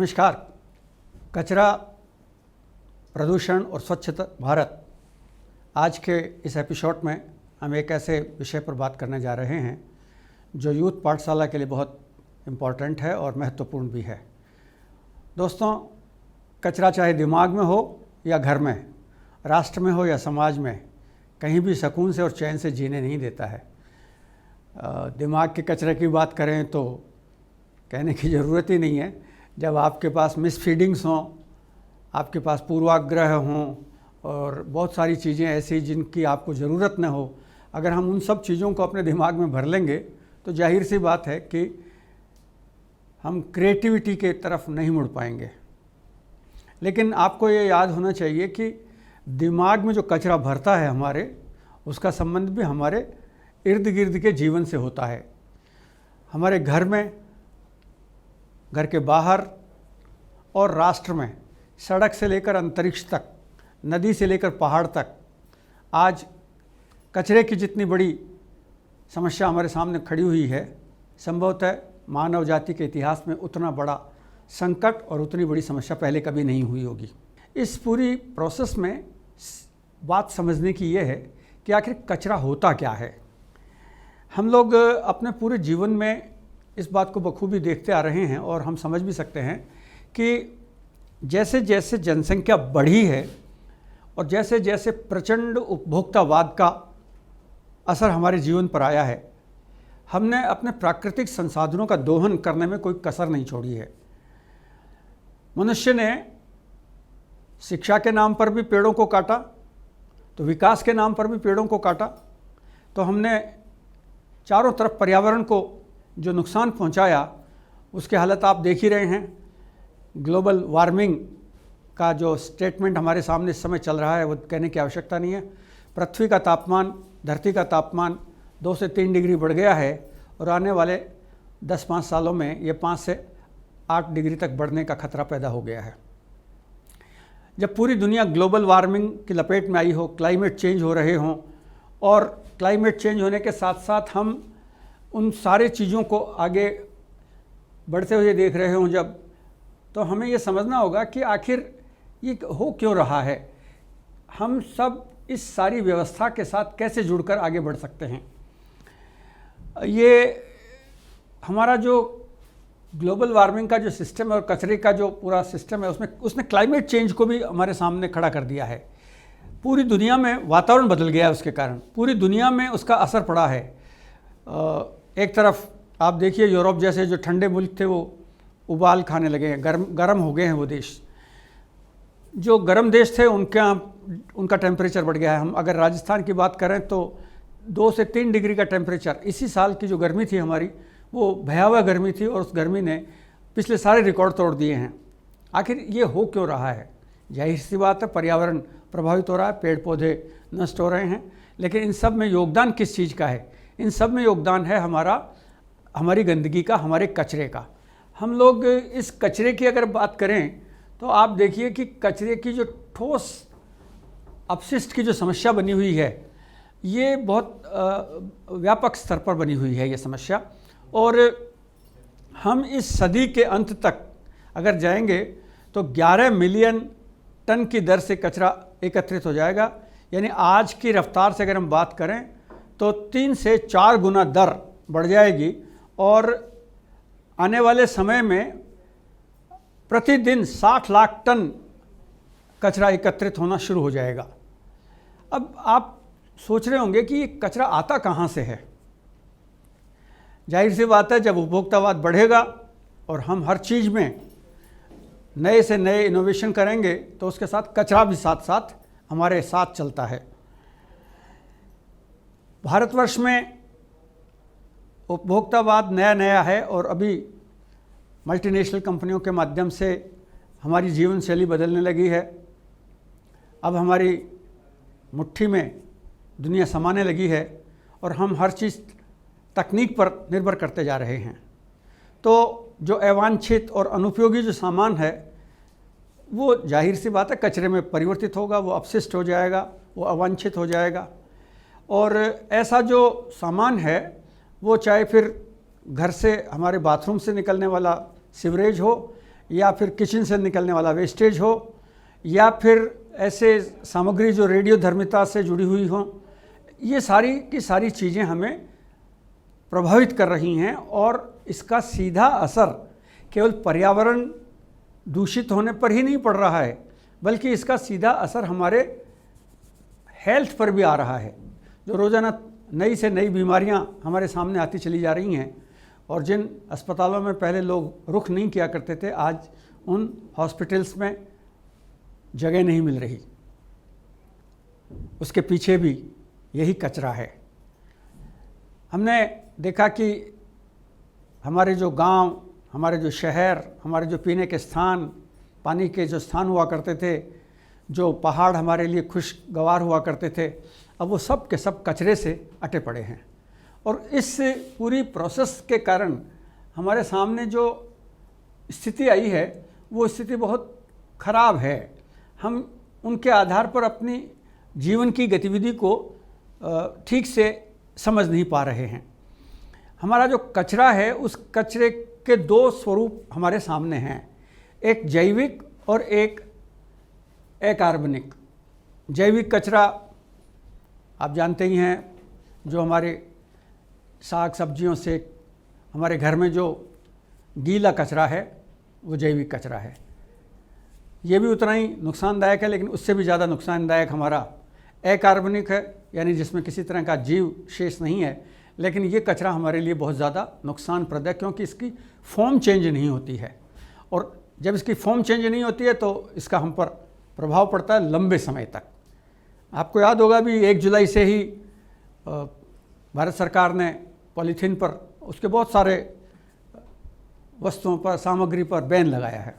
नमस्कार। कचरा, प्रदूषण और स्वच्छता भारत, आज के इस एपिसोड में हम एक ऐसे विषय पर बात करने जा रहे हैं जो यूथ पाठशाला के लिए बहुत इम्पॉर्टेंट है और महत्वपूर्ण भी है। दोस्तों, कचरा चाहे दिमाग में हो या घर में, राष्ट्र में हो या समाज में, कहीं भी सुकून से और चैन से जीने नहीं देता है। दिमाग के कचरे की बात करें तो कहने की ज़रूरत ही नहीं है। जब आपके पास मिसफीडिंग्स हों, आपके पास पूर्वाग्रह हों और बहुत सारी चीज़ें ऐसी जिनकी आपको ज़रूरत न हो, अगर हम उन सब चीज़ों को अपने दिमाग में भर लेंगे तो जाहिर सी बात है कि हम क्रिएटिविटी के तरफ नहीं मुड़ पाएंगे। लेकिन आपको ये याद होना चाहिए कि दिमाग में जो कचरा भरता है हमारे, उसका संबंध भी हमारे इर्द गिर्द के जीवन से होता है। हमारे घर में, घर के बाहर और राष्ट्र में, सड़क से लेकर अंतरिक्ष तक, नदी से लेकर पहाड़ तक, आज कचरे की जितनी बड़ी समस्या हमारे सामने खड़ी हुई है, संभवतः मानव जाति के इतिहास में उतना बड़ा संकट और उतनी बड़ी समस्या पहले कभी नहीं हुई होगी। इस पूरी प्रोसेस में बात समझने की ये है कि आखिर कचरा होता क्या है। हम लोग अपने पूरे जीवन में इस बात को बखूबी देखते आ रहे हैं और हम समझ भी सकते हैं कि जैसे जैसे जनसंख्या बढ़ी है और जैसे जैसे प्रचंड उपभोक्तावाद का असर हमारे जीवन पर आया है, हमने अपने प्राकृतिक संसाधनों का दोहन करने में कोई कसर नहीं छोड़ी है। मनुष्य ने शिक्षा के नाम पर भी पेड़ों को काटा, तो विकास के नाम पर भी पेड़ों को काटा। तो हमने चारों तरफ पर्यावरण को जो नुकसान पहुंचाया, उसके हालत आप देख ही रहे हैं। ग्लोबल वार्मिंग का जो स्टेटमेंट हमारे सामने इस समय चल रहा है, वो कहने की आवश्यकता नहीं है। पृथ्वी का तापमान, धरती का तापमान 2 से 3 डिग्री बढ़ गया है और आने वाले 10-5 सालों में ये 5 से 8 डिग्री तक बढ़ने का खतरा पैदा हो गया है। जब पूरी दुनिया ग्लोबल वार्मिंग की लपेट में आई हो, क्लाइमेट चेंज हो रहे हों और क्लाइमेट चेंज होने के साथ साथ हम उन सारे चीज़ों को आगे बढ़ते हुए देख रहे हों जब, तो हमें ये समझना होगा कि आखिर ये हो क्यों रहा है। हम सब इस सारी व्यवस्था के साथ कैसे जुड़कर आगे बढ़ सकते हैं। ये हमारा जो ग्लोबल वार्मिंग का जो सिस्टम है और कचरे का जो पूरा सिस्टम है, उसने क्लाइमेट चेंज को भी हमारे सामने खड़ा कर दिया है। पूरी दुनिया में वातावरण बदल गया है, उसके कारण पूरी दुनिया में उसका असर पड़ा है। एक तरफ आप देखिए, यूरोप जैसे जो ठंडे मुल्क थे वो उबाल खाने लगे हैं, गर्म हो गए हैं वो देश। जो गर्म देश थे उनका टेम्परेचर बढ़ गया है। हम अगर राजस्थान की बात करें तो 2 से 3 डिग्री का टेम्परेचर, इसी साल की जो गर्मी थी हमारी, वो भयावह गर्मी थी और उस गर्मी ने पिछले सारे रिकॉर्ड तोड़ दिए हैं। आखिर ये हो क्यों रहा है? जाहिर सी बात है, पर्यावरण प्रभावित हो रहा है, पेड़ पौधे नष्ट हो रहे हैं। लेकिन इन सब में योगदान किस चीज़ का है? इन सब में योगदान है हमारी गंदगी का, हमारे कचरे का। हम लोग इस कचरे की अगर बात करें तो आप देखिए कि कचरे की जो ठोस अपशिष्ट की जो समस्या बनी हुई है, ये बहुत व्यापक स्तर पर बनी हुई है ये समस्या। और हम इस सदी के अंत तक अगर जाएंगे तो 11 मिलियन टन की दर से कचरा एकत्रित हो जाएगा। यानी आज की रफ्तार से अगर हम बात करें तो 3 से 4 गुना दर बढ़ जाएगी और आने वाले समय में प्रतिदिन 60 लाख टन कचरा एकत्रित होना शुरू हो जाएगा। अब आप सोच रहे होंगे कि ये कचरा आता कहाँ से है। जाहिर सी बात है, जब उपभोक्तावाद बढ़ेगा और हम हर चीज़ में नए से नए इनोवेशन करेंगे तो उसके साथ कचरा भी साथ साथ हमारे साथ चलता है। भारतवर्ष में उपभोक्तावाद नया है और अभी मल्टीनेशनल कंपनियों के माध्यम से हमारी जीवन शैली बदलने लगी है। अब हमारी मुट्ठी में दुनिया समाने लगी है और हम हर चीज़ तकनीक पर निर्भर करते जा रहे हैं। तो जो अवांछित और अनुपयोगी जो सामान है, वो जाहिर सी बात है कचरे में परिवर्तित होगा, वो अपशिष्ट हो जाएगा, वो अवांछित हो जाएगा। और ऐसा जो सामान है वो चाहे फिर घर से, हमारे बाथरूम से निकलने वाला सीवरेज हो या फिर किचन से निकलने वाला वेस्टेज हो, या फिर ऐसे सामग्री जो रेडियोधर्मिता से जुड़ी हुई हों, ये सारी की सारी चीज़ें हमें प्रभावित कर रही हैं। और इसका सीधा असर केवल पर्यावरण दूषित होने पर ही नहीं पड़ रहा है, बल्कि इसका सीधा असर हमारे हेल्थ पर भी आ रहा है। जो रोज़ाना नई से नई बीमारियां हमारे सामने आती चली जा रही हैं, और जिन अस्पतालों में पहले लोग रुख नहीं किया करते थे, आज उन हॉस्पिटल्स में जगह नहीं मिल रही। उसके पीछे भी यही कचरा है। हमने देखा कि हमारे जो गांव, हमारे जो शहर, हमारे जो पीने के स्थान, पानी के जो स्थान हुआ करते थे, जो पहाड़ हमारे लिए खुशगवार हुआ करते थे, अब वो सब के सब कचरे से अटे पड़े हैं। और इस पूरी प्रोसेस के कारण हमारे सामने जो स्थिति आई है, वो स्थिति बहुत ख़राब है। हम उनके आधार पर अपनी जीवन की गतिविधि को ठीक से समझ नहीं पा रहे हैं। हमारा जो कचरा है, उस कचरे के दो स्वरूप हमारे सामने हैं, एक जैविक और एक अकार्बनिक। जैविक कचरा आप जानते ही हैं, जो हमारे साग सब्जियों से, हमारे घर में जो गीला कचरा है वो जैविक कचरा है। ये भी उतना ही नुकसानदायक है, लेकिन उससे भी ज़्यादा नुकसानदायक हमारा अकार्बनिक है, यानी जिसमें किसी तरह का जीव शेष नहीं है, लेकिन ये कचरा हमारे लिए बहुत ज़्यादा नुकसानप्रद है, क्योंकि इसकी फॉर्म चेंज नहीं होती है। और जब इसकी फॉर्म चेंज नहीं होती है तो इसका हम पर प्रभाव पड़ता है लंबे समय तक। आपको याद होगा भी 1 जुलाई से ही भारत सरकार ने पॉलीथीन पर, उसके बहुत सारे वस्तुओं पर, सामग्री पर बैन लगाया है।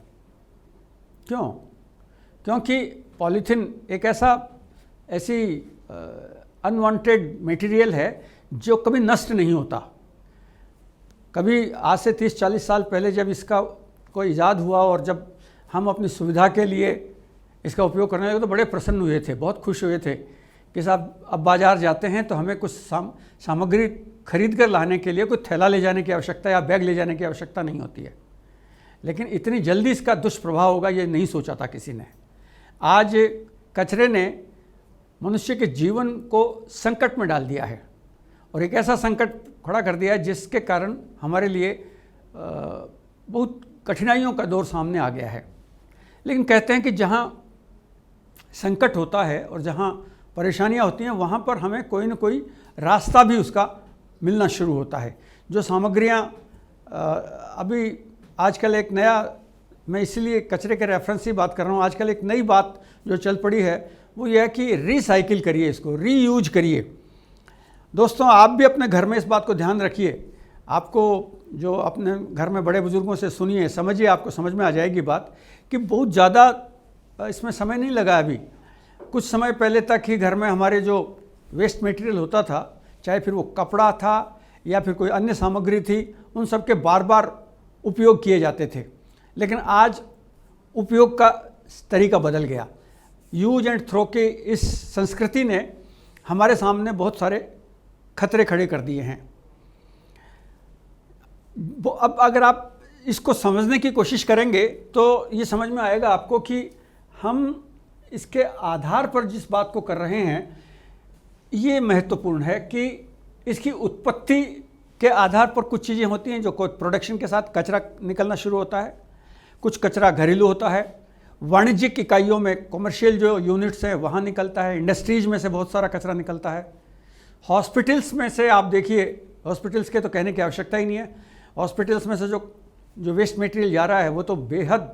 क्यों? क्योंकि पॉलीथीन एक ऐसी अनवांटेड मटेरियल है जो कभी नष्ट नहीं होता। कभी आज से 30-40 साल पहले जब इसका कोई ईजाद हुआ और जब हम अपनी सुविधा के लिए इसका उपयोग करने लगे तो बड़े प्रसन्न हुए थे, बहुत खुश हुए थे कि साहब अब बाज़ार जाते हैं तो हमें कुछ सामग्री खरीद कर लाने के लिए कोई थैला ले जाने की आवश्यकता या बैग ले जाने की आवश्यकता नहीं होती है। लेकिन इतनी जल्दी इसका दुष्प्रभाव होगा ये नहीं सोचा था किसी ने। आज कचरे ने मनुष्य के जीवन को संकट में डाल दिया है, और एक ऐसा संकट खड़ा कर दिया है जिसके कारण हमारे लिए बहुत कठिनाइयों का दौर सामने आ गया है। लेकिन कहते हैं कि जहाँ संकट होता है और जहाँ परेशानियाँ होती हैं, वहाँ पर हमें कोई न कोई रास्ता भी उसका मिलना शुरू होता है। जो सामग्रियाँ अभी आजकल एक नया, मैं इसीलिए कचरे के रेफरेंस ही बात कर रहा हूँ, आजकल एक नई बात जो चल पड़ी है वो ये है कि रिसाइकिल करिए, इसको रीयूज करिए। दोस्तों, आप भी अपने घर में इस बात को ध्यान रखिए। आपको जो अपने घर में बड़े बुजुर्गों से सुनिए, समझिए, आपको समझ में आ जाएगी बात कि बहुत ज़्यादा इसमें समय नहीं लगा। अभी कुछ समय पहले तक ही घर में हमारे जो वेस्ट मटेरियल होता था, चाहे फिर वो कपड़ा था या फिर कोई अन्य सामग्री थी, उन सब के बार बार उपयोग किए जाते थे। लेकिन आज उपयोग का तरीका बदल गया। यूज एंड थ्रो के इस संस्कृति ने हमारे सामने बहुत सारे खतरे खड़े कर दिए हैं। अब अगर आप इसको समझने की कोशिश करेंगे तो ये समझ में आएगा आपको कि हम इसके आधार पर जिस बात को कर रहे हैं ये महत्वपूर्ण है कि इसकी उत्पत्ति के आधार पर कुछ चीज़ें होती हैं जो कोई प्रोडक्शन के साथ कचरा निकलना शुरू होता है, कुछ कचरा घरेलू होता है, वाणिज्यिक इकाइयों में कमर्शियल जो यूनिट्स हैं वहाँ निकलता है, इंडस्ट्रीज में से बहुत सारा कचरा निकलता है, हॉस्पिटल्स में से आप देखिए, हॉस्पिटल्स के तो कहने की आवश्यकता ही नहीं है। हॉस्पिटल्स में से जो वेस्ट मटेरियल जा रहा है वो तो बेहद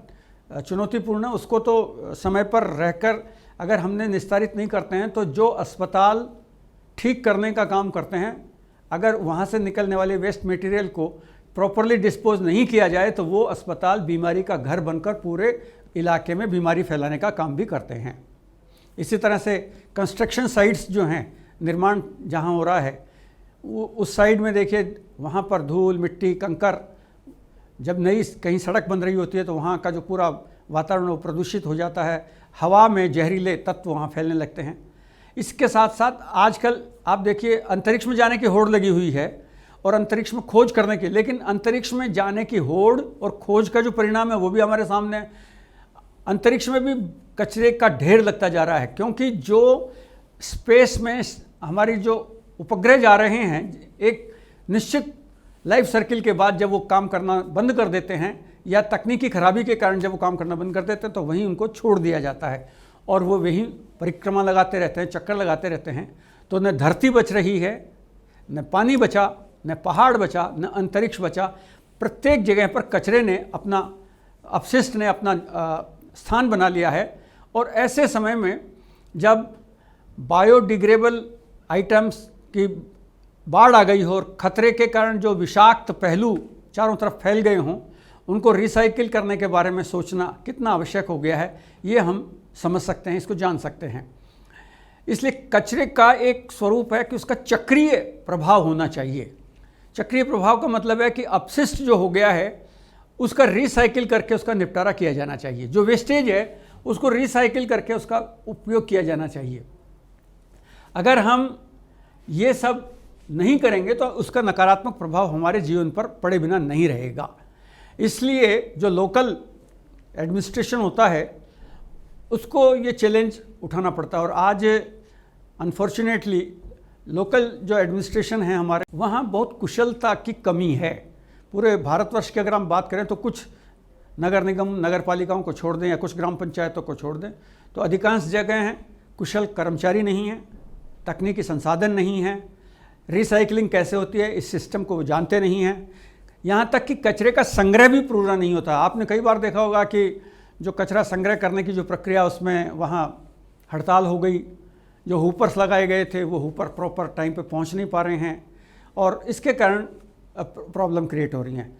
चुनौतीपूर्ण है। उसको तो समय पर रहकर अगर हमने निस्तारित नहीं करते हैं तो जो अस्पताल ठीक करने का काम करते हैं, अगर वहाँ से निकलने वाले वेस्ट मटेरियल को प्रॉपरली डिस्पोज नहीं किया जाए तो वो अस्पताल बीमारी का घर बनकर पूरे इलाके में बीमारी फैलाने का काम भी करते हैं। इसी तरह से कंस्ट्रक्शन साइट्स जो हैं, निर्माण जहाँ हो रहा है, वो उस साइड में देखिए, वहाँ पर धूल, मिट्टी, कंकर, जब नई कहीं सड़क बन रही होती है तो वहाँ का जो पूरा वातावरण वो प्रदूषित हो जाता है, हवा में जहरीले तत्व वहाँ फैलने लगते हैं। इसके साथ साथ आजकल आप देखिए अंतरिक्ष में जाने की होड़ लगी हुई है और अंतरिक्ष में खोज करने की, लेकिन अंतरिक्ष में जाने की होड़ और खोज का जो परिणाम है वो भी हमारे सामने है। अंतरिक्ष में भी कचरे का ढेर लगता जा रहा है, क्योंकि जो स्पेस में हमारी जो उपग्रह जा रहे हैं, एक निश्चित लाइफ सर्किल के बाद जब वो काम करना बंद कर देते हैं या तकनीकी खराबी के कारण जब वो काम करना बंद कर देते हैं, तो वहीं उनको छोड़ दिया जाता है और वो वहीं परिक्रमा लगाते रहते हैं, चक्कर लगाते रहते हैं। तो न धरती बच रही है, न पानी बचा, न पहाड़ बचा, न अंतरिक्ष बचा। प्रत्येक जगह पर कचरे ने अपना, अपशिष्ट ने अपना स्थान बना लिया है। और ऐसे समय में जब बायोडिग्रेडेबल आइटम्स की बाढ़ आ गई हो और खतरे के कारण जो विषाक्त पहलू चारों तरफ फैल गए हों, उनको रिसाइकिल करने के बारे में सोचना कितना आवश्यक हो गया है, ये हम समझ सकते हैं, इसको जान सकते हैं। इसलिए कचरे का एक स्वरूप है कि उसका चक्रीय प्रभाव होना चाहिए। चक्रीय प्रभाव का मतलब है कि अपशिष्ट जो हो गया है उसका रिसाइकिल करके उसका निपटारा किया जाना चाहिए। जो वेस्टेज है उसको रिसाइकिल करके उसका उपयोग किया जाना चाहिए। अगर हम ये सब नहीं करेंगे तो उसका नकारात्मक प्रभाव हमारे जीवन पर पड़े बिना नहीं रहेगा। इसलिए जो लोकल एडमिनिस्ट्रेशन होता है उसको ये चैलेंज उठाना पड़ता है। और आज अनफॉर्चुनेटली लोकल जो एडमिनिस्ट्रेशन है हमारे, वहाँ बहुत कुशलता की कमी है। पूरे भारतवर्ष की अगर हम बात करें तो कुछ नगर निगम, नगर पालिकाओं को छोड़ दें या कुछ ग्राम पंचायतों को छोड़ दें, तो अधिकांश जगह हैं कुशल कर्मचारी नहीं हैं, तकनीकी संसाधन नहीं हैं, रिसाइकलिंग कैसे होती है इस सिस्टम को वो जानते नहीं हैं। यहाँ तक कि कचरे का संग्रह भी पूरा नहीं होता। आपने कई बार देखा होगा कि जो कचरा संग्रह करने की जो प्रक्रिया, उसमें वहाँ हड़ताल हो गई। जो हुपर्स लगाए गए थे वो हुपर प्रॉपर टाइम पे पहुँच नहीं पा रहे हैं और इसके कारण प्रॉब्लम क्रिएट हो रही हैं।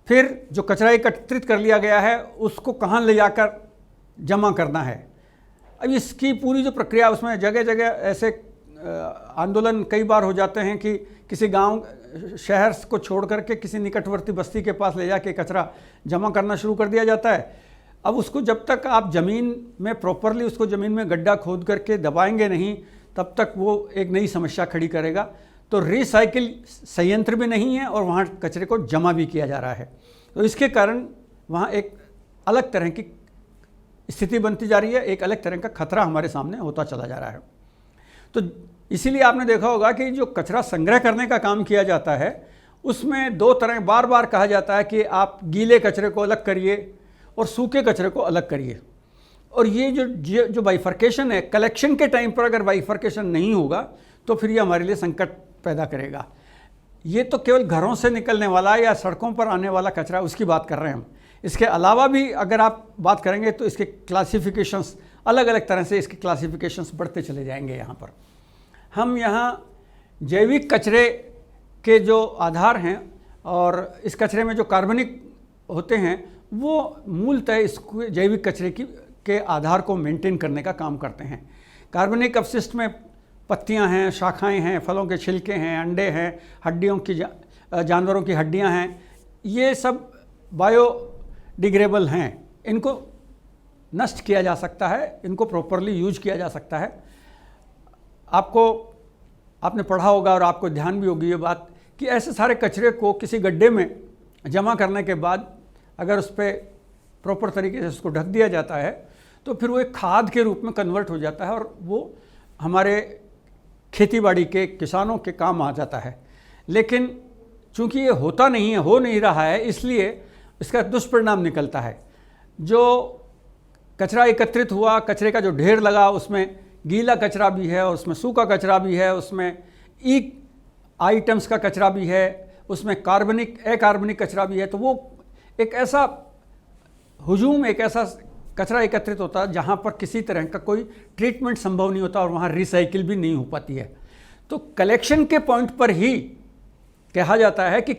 फिर जो कचरा एकत्रित कर लिया गया है उसको कहाँ ले जाकर जमा करना है, अब इसकी पूरी जो प्रक्रिया, उसमें जगह जगह ऐसे आंदोलन कई बार हो जाते हैं कि किसी गांव शहर को छोड़ करके किसी निकटवर्ती बस्ती के पास ले जाके कचरा जमा करना शुरू कर दिया जाता है। अब उसको जब तक आप ज़मीन में प्रॉपरली उसको ज़मीन में गड्ढा खोद करके दबाएंगे नहीं, तब तक वो एक नई समस्या खड़ी करेगा। तो रिसाइकिल संयंत्र भी नहीं है और वहाँ कचरे को जमा भी किया जा रहा है। तो इसके कारण वहाँ एक अलग तरह की स्थिति बनती जा रही है, एक अलग तरह का खतरा हमारे सामने होता चला जा रहा है। तो इसीलिए आपने देखा होगा कि जो कचरा संग्रह करने का काम किया जाता है उसमें दो तरह, बार बार कहा जाता है कि आप गीले कचरे को अलग करिए और सूखे कचरे को अलग करिए। और ये जो बाइफर्केशन है, कलेक्शन के टाइम पर अगर बाइफर्केशन नहीं होगा तो फिर ये हमारे लिए संकट पैदा करेगा। ये तो केवल घरों से निकलने वाला या सड़कों पर आने वाला कचरा, उसकी बात कर रहे हैं हम। इसके अलावा भी अगर आप बात करेंगे तो इसके क्लासिफिकेशंस, अलग अलग तरह से इसके क्लासिफिकेशंस बढ़ते चले जाएंगे। यहाँ पर हम जैविक कचरे के जो आधार हैं और इस कचरे में जो कार्बनिक होते हैं वो मूलतः इस जैविक कचरे के आधार को मेंटेन करने का काम करते हैं। कार्बनिक अपशिष्ट में पत्तियां हैं, शाखाएं हैं, फलों के छिलके हैं, अंडे हैं, हड्डियों की जानवरों की हड्डियां हैं, ये सब बायोडिग्रेडेबल हैं। इनको नष्ट किया जा सकता है, इनको प्रॉपरली यूज किया जा सकता है। आपने पढ़ा होगा और आपको ध्यान भी होगी ये बात कि ऐसे सारे कचरे को किसी गड्ढे में जमा करने के बाद अगर उस पर प्रॉपर तरीके से उसको ढक दिया जाता है तो फिर वो एक खाद के रूप में कन्वर्ट हो जाता है और वो हमारे खेतीबाड़ी के किसानों के काम आ जाता है। लेकिन चूंकि ये होता नहीं है, हो नहीं रहा है, इसलिए इसका दुष्परिणाम निकलता है। जो कचरा एकत्रित हुआ, कचरे का जो ढेर लगा, उसमें गीला कचरा भी है और उसमें सूखा कचरा भी है, उसमें ई आइटम्स का कचरा भी है, उसमें अकार्बनिक कचरा भी है। तो वो एक ऐसा हुजूम, एक ऐसा कचरा एकत्रित होता है जहाँ पर किसी तरह का कोई ट्रीटमेंट संभव नहीं होता और वहाँ रिसाइकिल भी नहीं हो पाती है। तो कलेक्शन के पॉइंट पर ही कहा जाता है कि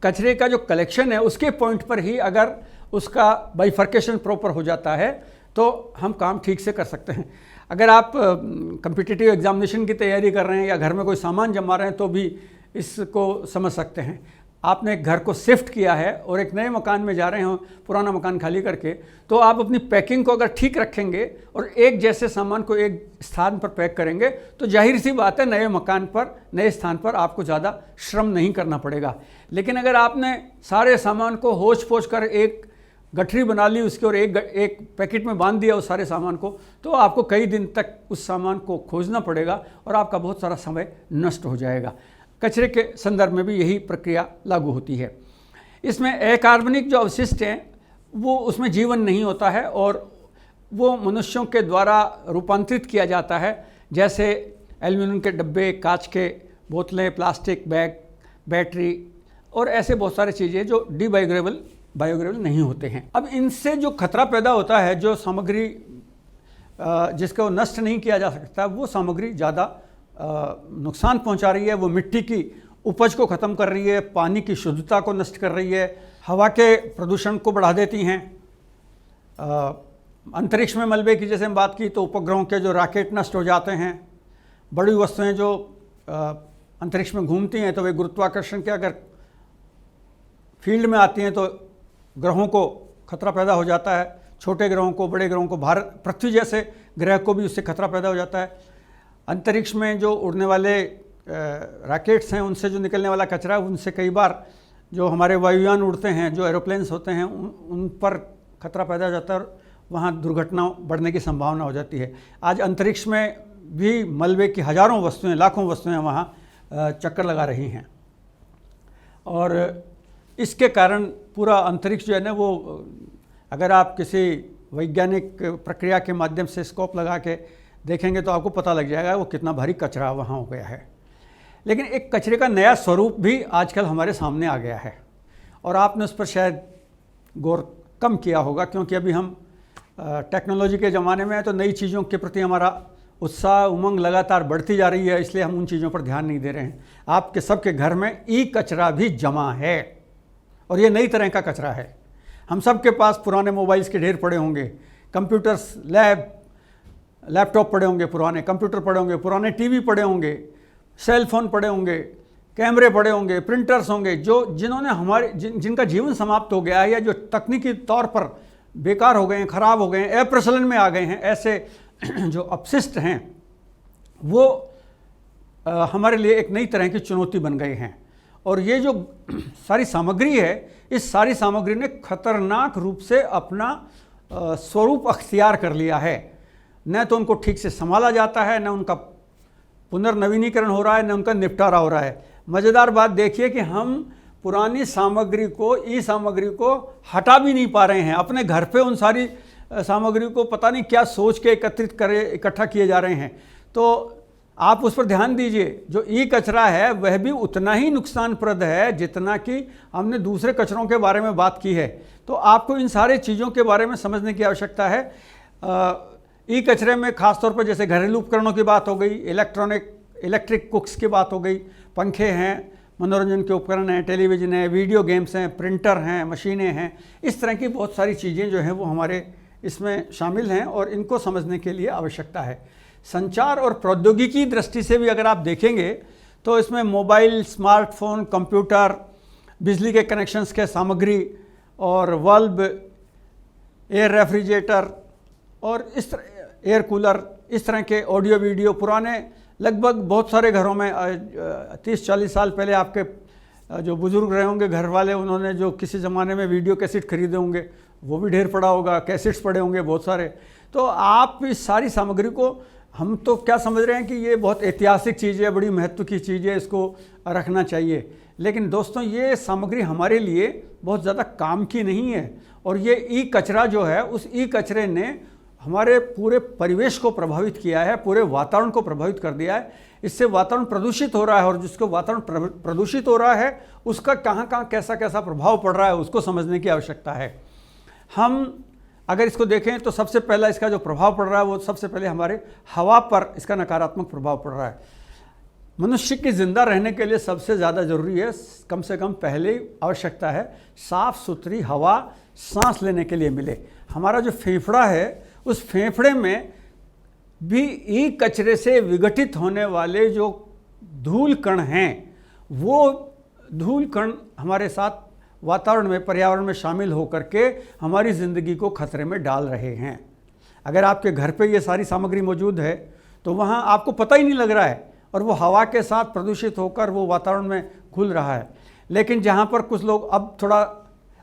कचरे का जो कलेक्शन है उसके पॉइंट पर ही अगर उसका बाइफर्केशन प्रॉपर हो जाता है तो हम काम ठीक से कर सकते हैं। अगर आप कॉम्पिटिटिव एग्जामिनेशन की तैयारी कर रहे हैं या घर में कोई सामान जमा रहे हैं तो भी इसको समझ सकते हैं। आपने एक घर को शिफ्ट किया है और एक नए मकान में जा रहे हो पुराना मकान खाली करके, तो आप अपनी पैकिंग को अगर ठीक रखेंगे और एक जैसे सामान को एक स्थान पर पैक करेंगे तो जाहिर सी बात है नए मकान पर, नए स्थान पर आपको ज़्यादा श्रम नहीं करना पड़ेगा। लेकिन अगर आपने सारे सामान को होच पोच कर एक गठरी बना ली उसकी और एक पैकेट में बांध दिया उस सारे सामान को, तो आपको कई दिन तक उस सामान को खोजना पड़ेगा और आपका बहुत सारा समय नष्ट हो जाएगा। कचरे के संदर्भ में भी यही प्रक्रिया लागू होती है। इसमें अकार्बनिक जो अवशिष्ट हैं वो उसमें जीवन नहीं होता है और वो मनुष्यों के द्वारा रूपांतरित किया जाता है, जैसे एल्युमिनियम के डब्बे, कांच के बोतलें, प्लास्टिक बैग, बैटरी और ऐसे बहुत सारी चीज़ें जो बायोडिग्रेडेबल नहीं होते हैं। अब इनसे जो खतरा पैदा होता है, जो सामग्री जिसको नष्ट नहीं किया जा सकता, वो सामग्री ज़्यादा नुकसान पहुंचा रही है। वो मिट्टी की उपज को ख़त्म कर रही है, पानी की शुद्धता को नष्ट कर रही है, हवा के प्रदूषण को बढ़ा देती हैं। अंतरिक्ष में मलबे की जैसे हम बात की तो उपग्रहों के जो रॉकेट नष्ट हो जाते हैं। बड़ी वस्तुएं जो अंतरिक्ष में घूमती हैं तो वे गुरुत्वाकर्षण के अगर फील्ड में आती हैं तो ग्रहों को खतरा पैदा हो जाता है। छोटे ग्रहों को, बड़े ग्रहों को, भारत पृथ्वी जैसे ग्रह को भी उससे खतरा पैदा हो जाता है। अंतरिक्ष में जो उड़ने वाले रॉकेट्स हैं उनसे जो निकलने वाला कचरा, उनसे कई बार जो हमारे वायुयान उड़ते हैं, जो एरोप्लेन्स होते हैं, उन पर खतरा पैदा हो जाता है और वहाँ दुर्घटना बढ़ने की संभावना हो जाती है। आज अंतरिक्ष में भी मलबे की हज़ारों वस्तुएं, लाखों वस्तुएं वहाँ चक्कर लगा रही हैं और इसके कारण पूरा अंतरिक्ष जो है ना, वो अगर आप किसी वैज्ञानिक प्रक्रिया के माध्यम से स्कोप लगा के देखेंगे तो आपको पता लग जाएगा वो कितना भारी कचरा वहाँ हो गया है। लेकिन एक कचरे का नया स्वरूप भी आजकल हमारे सामने आ गया है और आपने उस पर शायद गौर कम किया होगा, क्योंकि अभी हम टेक्नोलॉजी के ज़माने में हैं तो नई चीज़ों के प्रति हमारा उत्साह, उमंग लगातार बढ़ती जा रही है, इसलिए हम उन चीज़ों पर ध्यान नहीं दे रहे हैं। आपके सबके घर में ई कचरा भी जमा है और ये नई तरह का कचरा है। हम सब के पास पुराने मोबाइल्स के ढेर पड़े होंगे, कंप्यूटर्स, लैपटॉप पड़े होंगे, पुराने कंप्यूटर पड़े होंगे, पुराने टीवी पड़े होंगे, सेल फोन पड़े होंगे, कैमरे पड़े होंगे, प्रिंटर्स होंगे, जिन्होंने जिनका जीवन समाप्त हो गया है या जो तकनीकी तौर पर बेकार हो गए हैं, ख़राब हो गए हैं, अप्रचलन में आ गए हैं, ऐसे जो अपशिष्ट हैं वो हमारे लिए एक नई तरह की चुनौती बन गए हैं। और ये जो सारी सामग्री है, इस सारी सामग्री ने खतरनाक रूप से अपना स्वरूप अख्तियार कर लिया है। न तो उनको ठीक से संभाला जाता है, न उनका पुनर्नवीनीकरण हो रहा है, न उनका निपटारा हो रहा है। मज़ेदार बात देखिए कि हम पुरानी सामग्री को, ई सामग्री को हटा भी नहीं पा रहे हैं। अपने घर पे उन सारी सामग्री को पता नहीं क्या सोच के इकट्ठा किए जा रहे हैं। तो आप उस पर ध्यान दीजिए, जो ई कचरा है वह भी उतना ही नुकसानप्रद है जितना कि हमने दूसरे कचरों के बारे में बात की है। तो आपको इन सारे चीज़ों के बारे में समझने की आवश्यकता है। ई कचरे में ख़ासतौर पर जैसे घरेलू उपकरणों की बात हो गई, इलेक्ट्रिक कुक्स की बात हो गई, पंखे हैं, मनोरंजन के उपकरण हैं, टेलीविज़न है, वीडियो गेम्स हैं, प्रिंटर हैं, मशीनें हैं, इस तरह की बहुत सारी चीज़ें जो हैं वो हमारे इसमें शामिल हैं और इनको समझने के लिए आवश्यकता है। संचार और प्रौद्योगिकी दृष्टि से भी अगर आप देखेंगे तो इसमें मोबाइल, स्मार्टफोन, कंप्यूटर, बिजली के कनेक्शंस के सामग्री और बल्ब, एयर रेफ्रिजरेटर और इस तरह एयर कूलर, इस तरह के ऑडियो वीडियो पुराने लगभग बहुत सारे घरों में 30-40 साल पहले आपके जो बुज़ुर्ग रहे होंगे घर वाले, उन्होंने जो किसी ज़माने में वीडियो कैसेट खरीदे होंगे वो भी ढेर पड़ा होगा, कैसेट्स पड़े होंगे बहुत सारे। तो आप इस सारी सामग्री को, हम तो क्या समझ रहे हैं कि ये बहुत ऐतिहासिक चीज़ है, बड़ी महत्व की चीज़ है, इसको रखना चाहिए। लेकिन दोस्तों ये सामग्री हमारे लिए बहुत ज़्यादा काम की नहीं है और ये ई कचरा जो है, उस ई कचरे ने हमारे पूरे परिवेश को प्रभावित किया है, पूरे वातावरण को प्रभावित कर दिया है। इससे वातावरण प्रदूषित हो रहा है और जिसको वातावरण प्रदूषित हो रहा है उसका कहाँ कहाँ कैसा कैसा प्रभाव पड़ रहा है उसको समझने की आवश्यकता है। हम अगर इसको देखें तो सबसे पहला इसका जो प्रभाव पड़ रहा है वो सबसे पहले हमारे हवा पर इसका नकारात्मक प्रभाव पड़ रहा है। मनुष्य के ज़िंदा रहने के लिए सबसे ज़्यादा ज़रूरी है, कम से कम पहले आवश्यकता है, साफ़ सुथरी हवा सांस लेने के लिए मिले। हमारा जो फेफड़ा है उस फेफड़े में भी ई कचरे से विघटित होने वाले जो धूल कण हैं वो धूल कण हमारे साथ वातावरण में, पर्यावरण में शामिल होकर के हमारी ज़िंदगी को खतरे में डाल रहे हैं। अगर आपके घर पे ये सारी सामग्री मौजूद है तो वहाँ आपको पता ही नहीं लग रहा है और वो हवा के साथ प्रदूषित होकर वो वातावरण में घुल रहा है। लेकिन जहाँ पर कुछ लोग, अब थोड़ा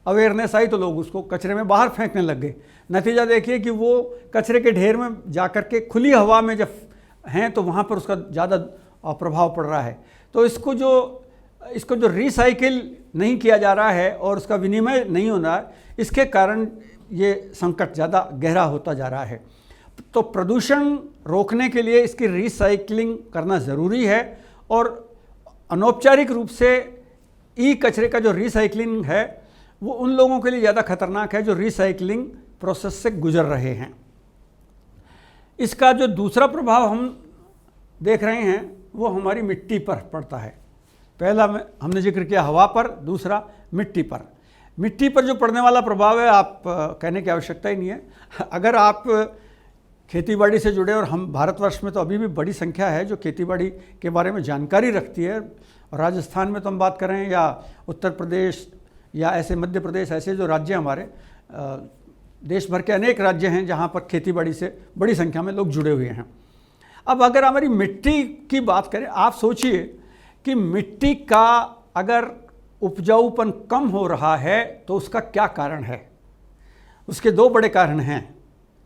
अवेयरनेस आई तो लोग उसको कचरे में बाहर फेंकने लग गए। नतीजा देखिए कि वो कचरे के ढेर में जाकर के खुली हवा में जब हैं तो वहाँ पर उसका ज़्यादा प्रभाव पड़ रहा है। तो इसको जो रिसाइकिल नहीं किया जा रहा है और उसका विनिमय नहीं हो रहा है, इसके कारण ये संकट ज़्यादा गहरा होता जा रहा है। तो प्रदूषण रोकने के लिए इसकी रिसाइकलिंग करना ज़रूरी है और अनौपचारिक रूप से ई कचरे का जो रिसाइकलिंग है वो उन लोगों के लिए ज़्यादा खतरनाक है जो रिसाइकलिंग प्रोसेस से गुजर रहे हैं। इसका जो दूसरा प्रभाव हम देख रहे हैं वो हमारी मिट्टी पर पड़ता है। पहला हमने जिक्र किया हवा पर, दूसरा मिट्टी पर। मिट्टी पर जो पड़ने वाला प्रभाव है आप कहने की आवश्यकता ही नहीं है। अगर आप खेतीबाड़ी से जुड़े, और हम भारतवर्ष में तो अभी भी बड़ी संख्या है जो खेतीबाड़ी के बारे में जानकारी रखती है, और राजस्थान में तो हम बात करें या उत्तर प्रदेश या ऐसे मध्य प्रदेश, ऐसे जो राज्य हमारे देश भर के अनेक राज्य हैं जहाँ पर खेतीबाड़ी से बड़ी संख्या में लोग जुड़े हुए हैं। अब अगर हमारी मिट्टी की बात करें, आप सोचिए कि मिट्टी का अगर उपजाऊपन कम हो रहा है तो उसका क्या कारण है। उसके दो बड़े कारण हैं।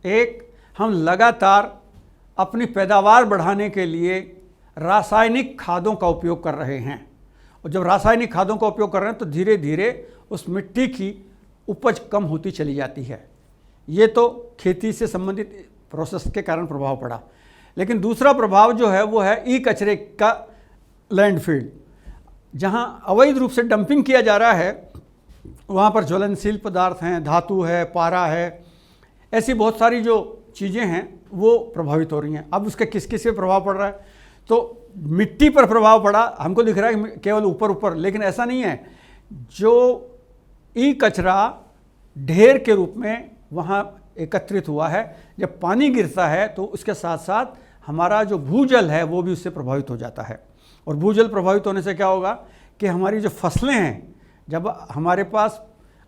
एक, हम लगातार अपनी पैदावार बढ़ाने के लिए रासायनिक खादों का उपयोग कर रहे हैं, और जब रासायनिक खादों का उपयोग कर रहे हैं तो धीरे धीरे उस मिट्टी की उपज कम होती चली जाती है। ये तो खेती से संबंधित प्रोसेस के कारण प्रभाव पड़ा। लेकिन दूसरा प्रभाव जो है वो है ई कचरे का लैंडफिल। जहाँ अवैध रूप से डंपिंग किया जा रहा है वहाँ पर ज्वलनशील पदार्थ हैं, धातु है, पारा है, ऐसी बहुत सारी जो चीज़ें हैं वो प्रभावित हो रही हैं। अब उसके किस किस पे प्रभाव पड़ रहा है, तो मिट्टी पर प्रभाव पड़ा, हमको दिख रहा है केवल ऊपर ऊपर, लेकिन ऐसा नहीं है। जो ई कचरा ढेर के रूप में वहाँ एकत्रित हुआ है, जब पानी गिरता है तो उसके साथ साथ हमारा जो भूजल है वो भी उससे प्रभावित हो जाता है। और भूजल प्रभावित होने से क्या होगा कि हमारी जो फसलें हैं, जब हमारे पास,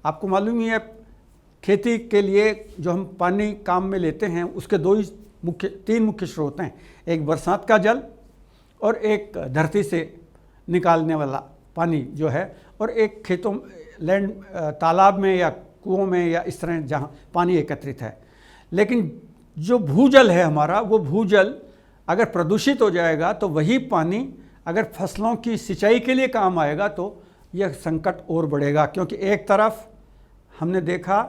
आपको मालूम ही है, खेती के लिए जो हम पानी काम में लेते हैं उसके तीन मुख्य स्रोत हैं। एक बरसात का जल, और एक धरती से निकालने वाला पानी जो है, और एक खेतों तालाब में या कुओं में या इस तरह जहाँ पानी एकत्रित है। लेकिन जो भूजल है हमारा, वो भूजल अगर प्रदूषित हो जाएगा तो वही पानी अगर फसलों की सिंचाई के लिए काम आएगा तो यह संकट और बढ़ेगा। क्योंकि एक तरफ हमने देखा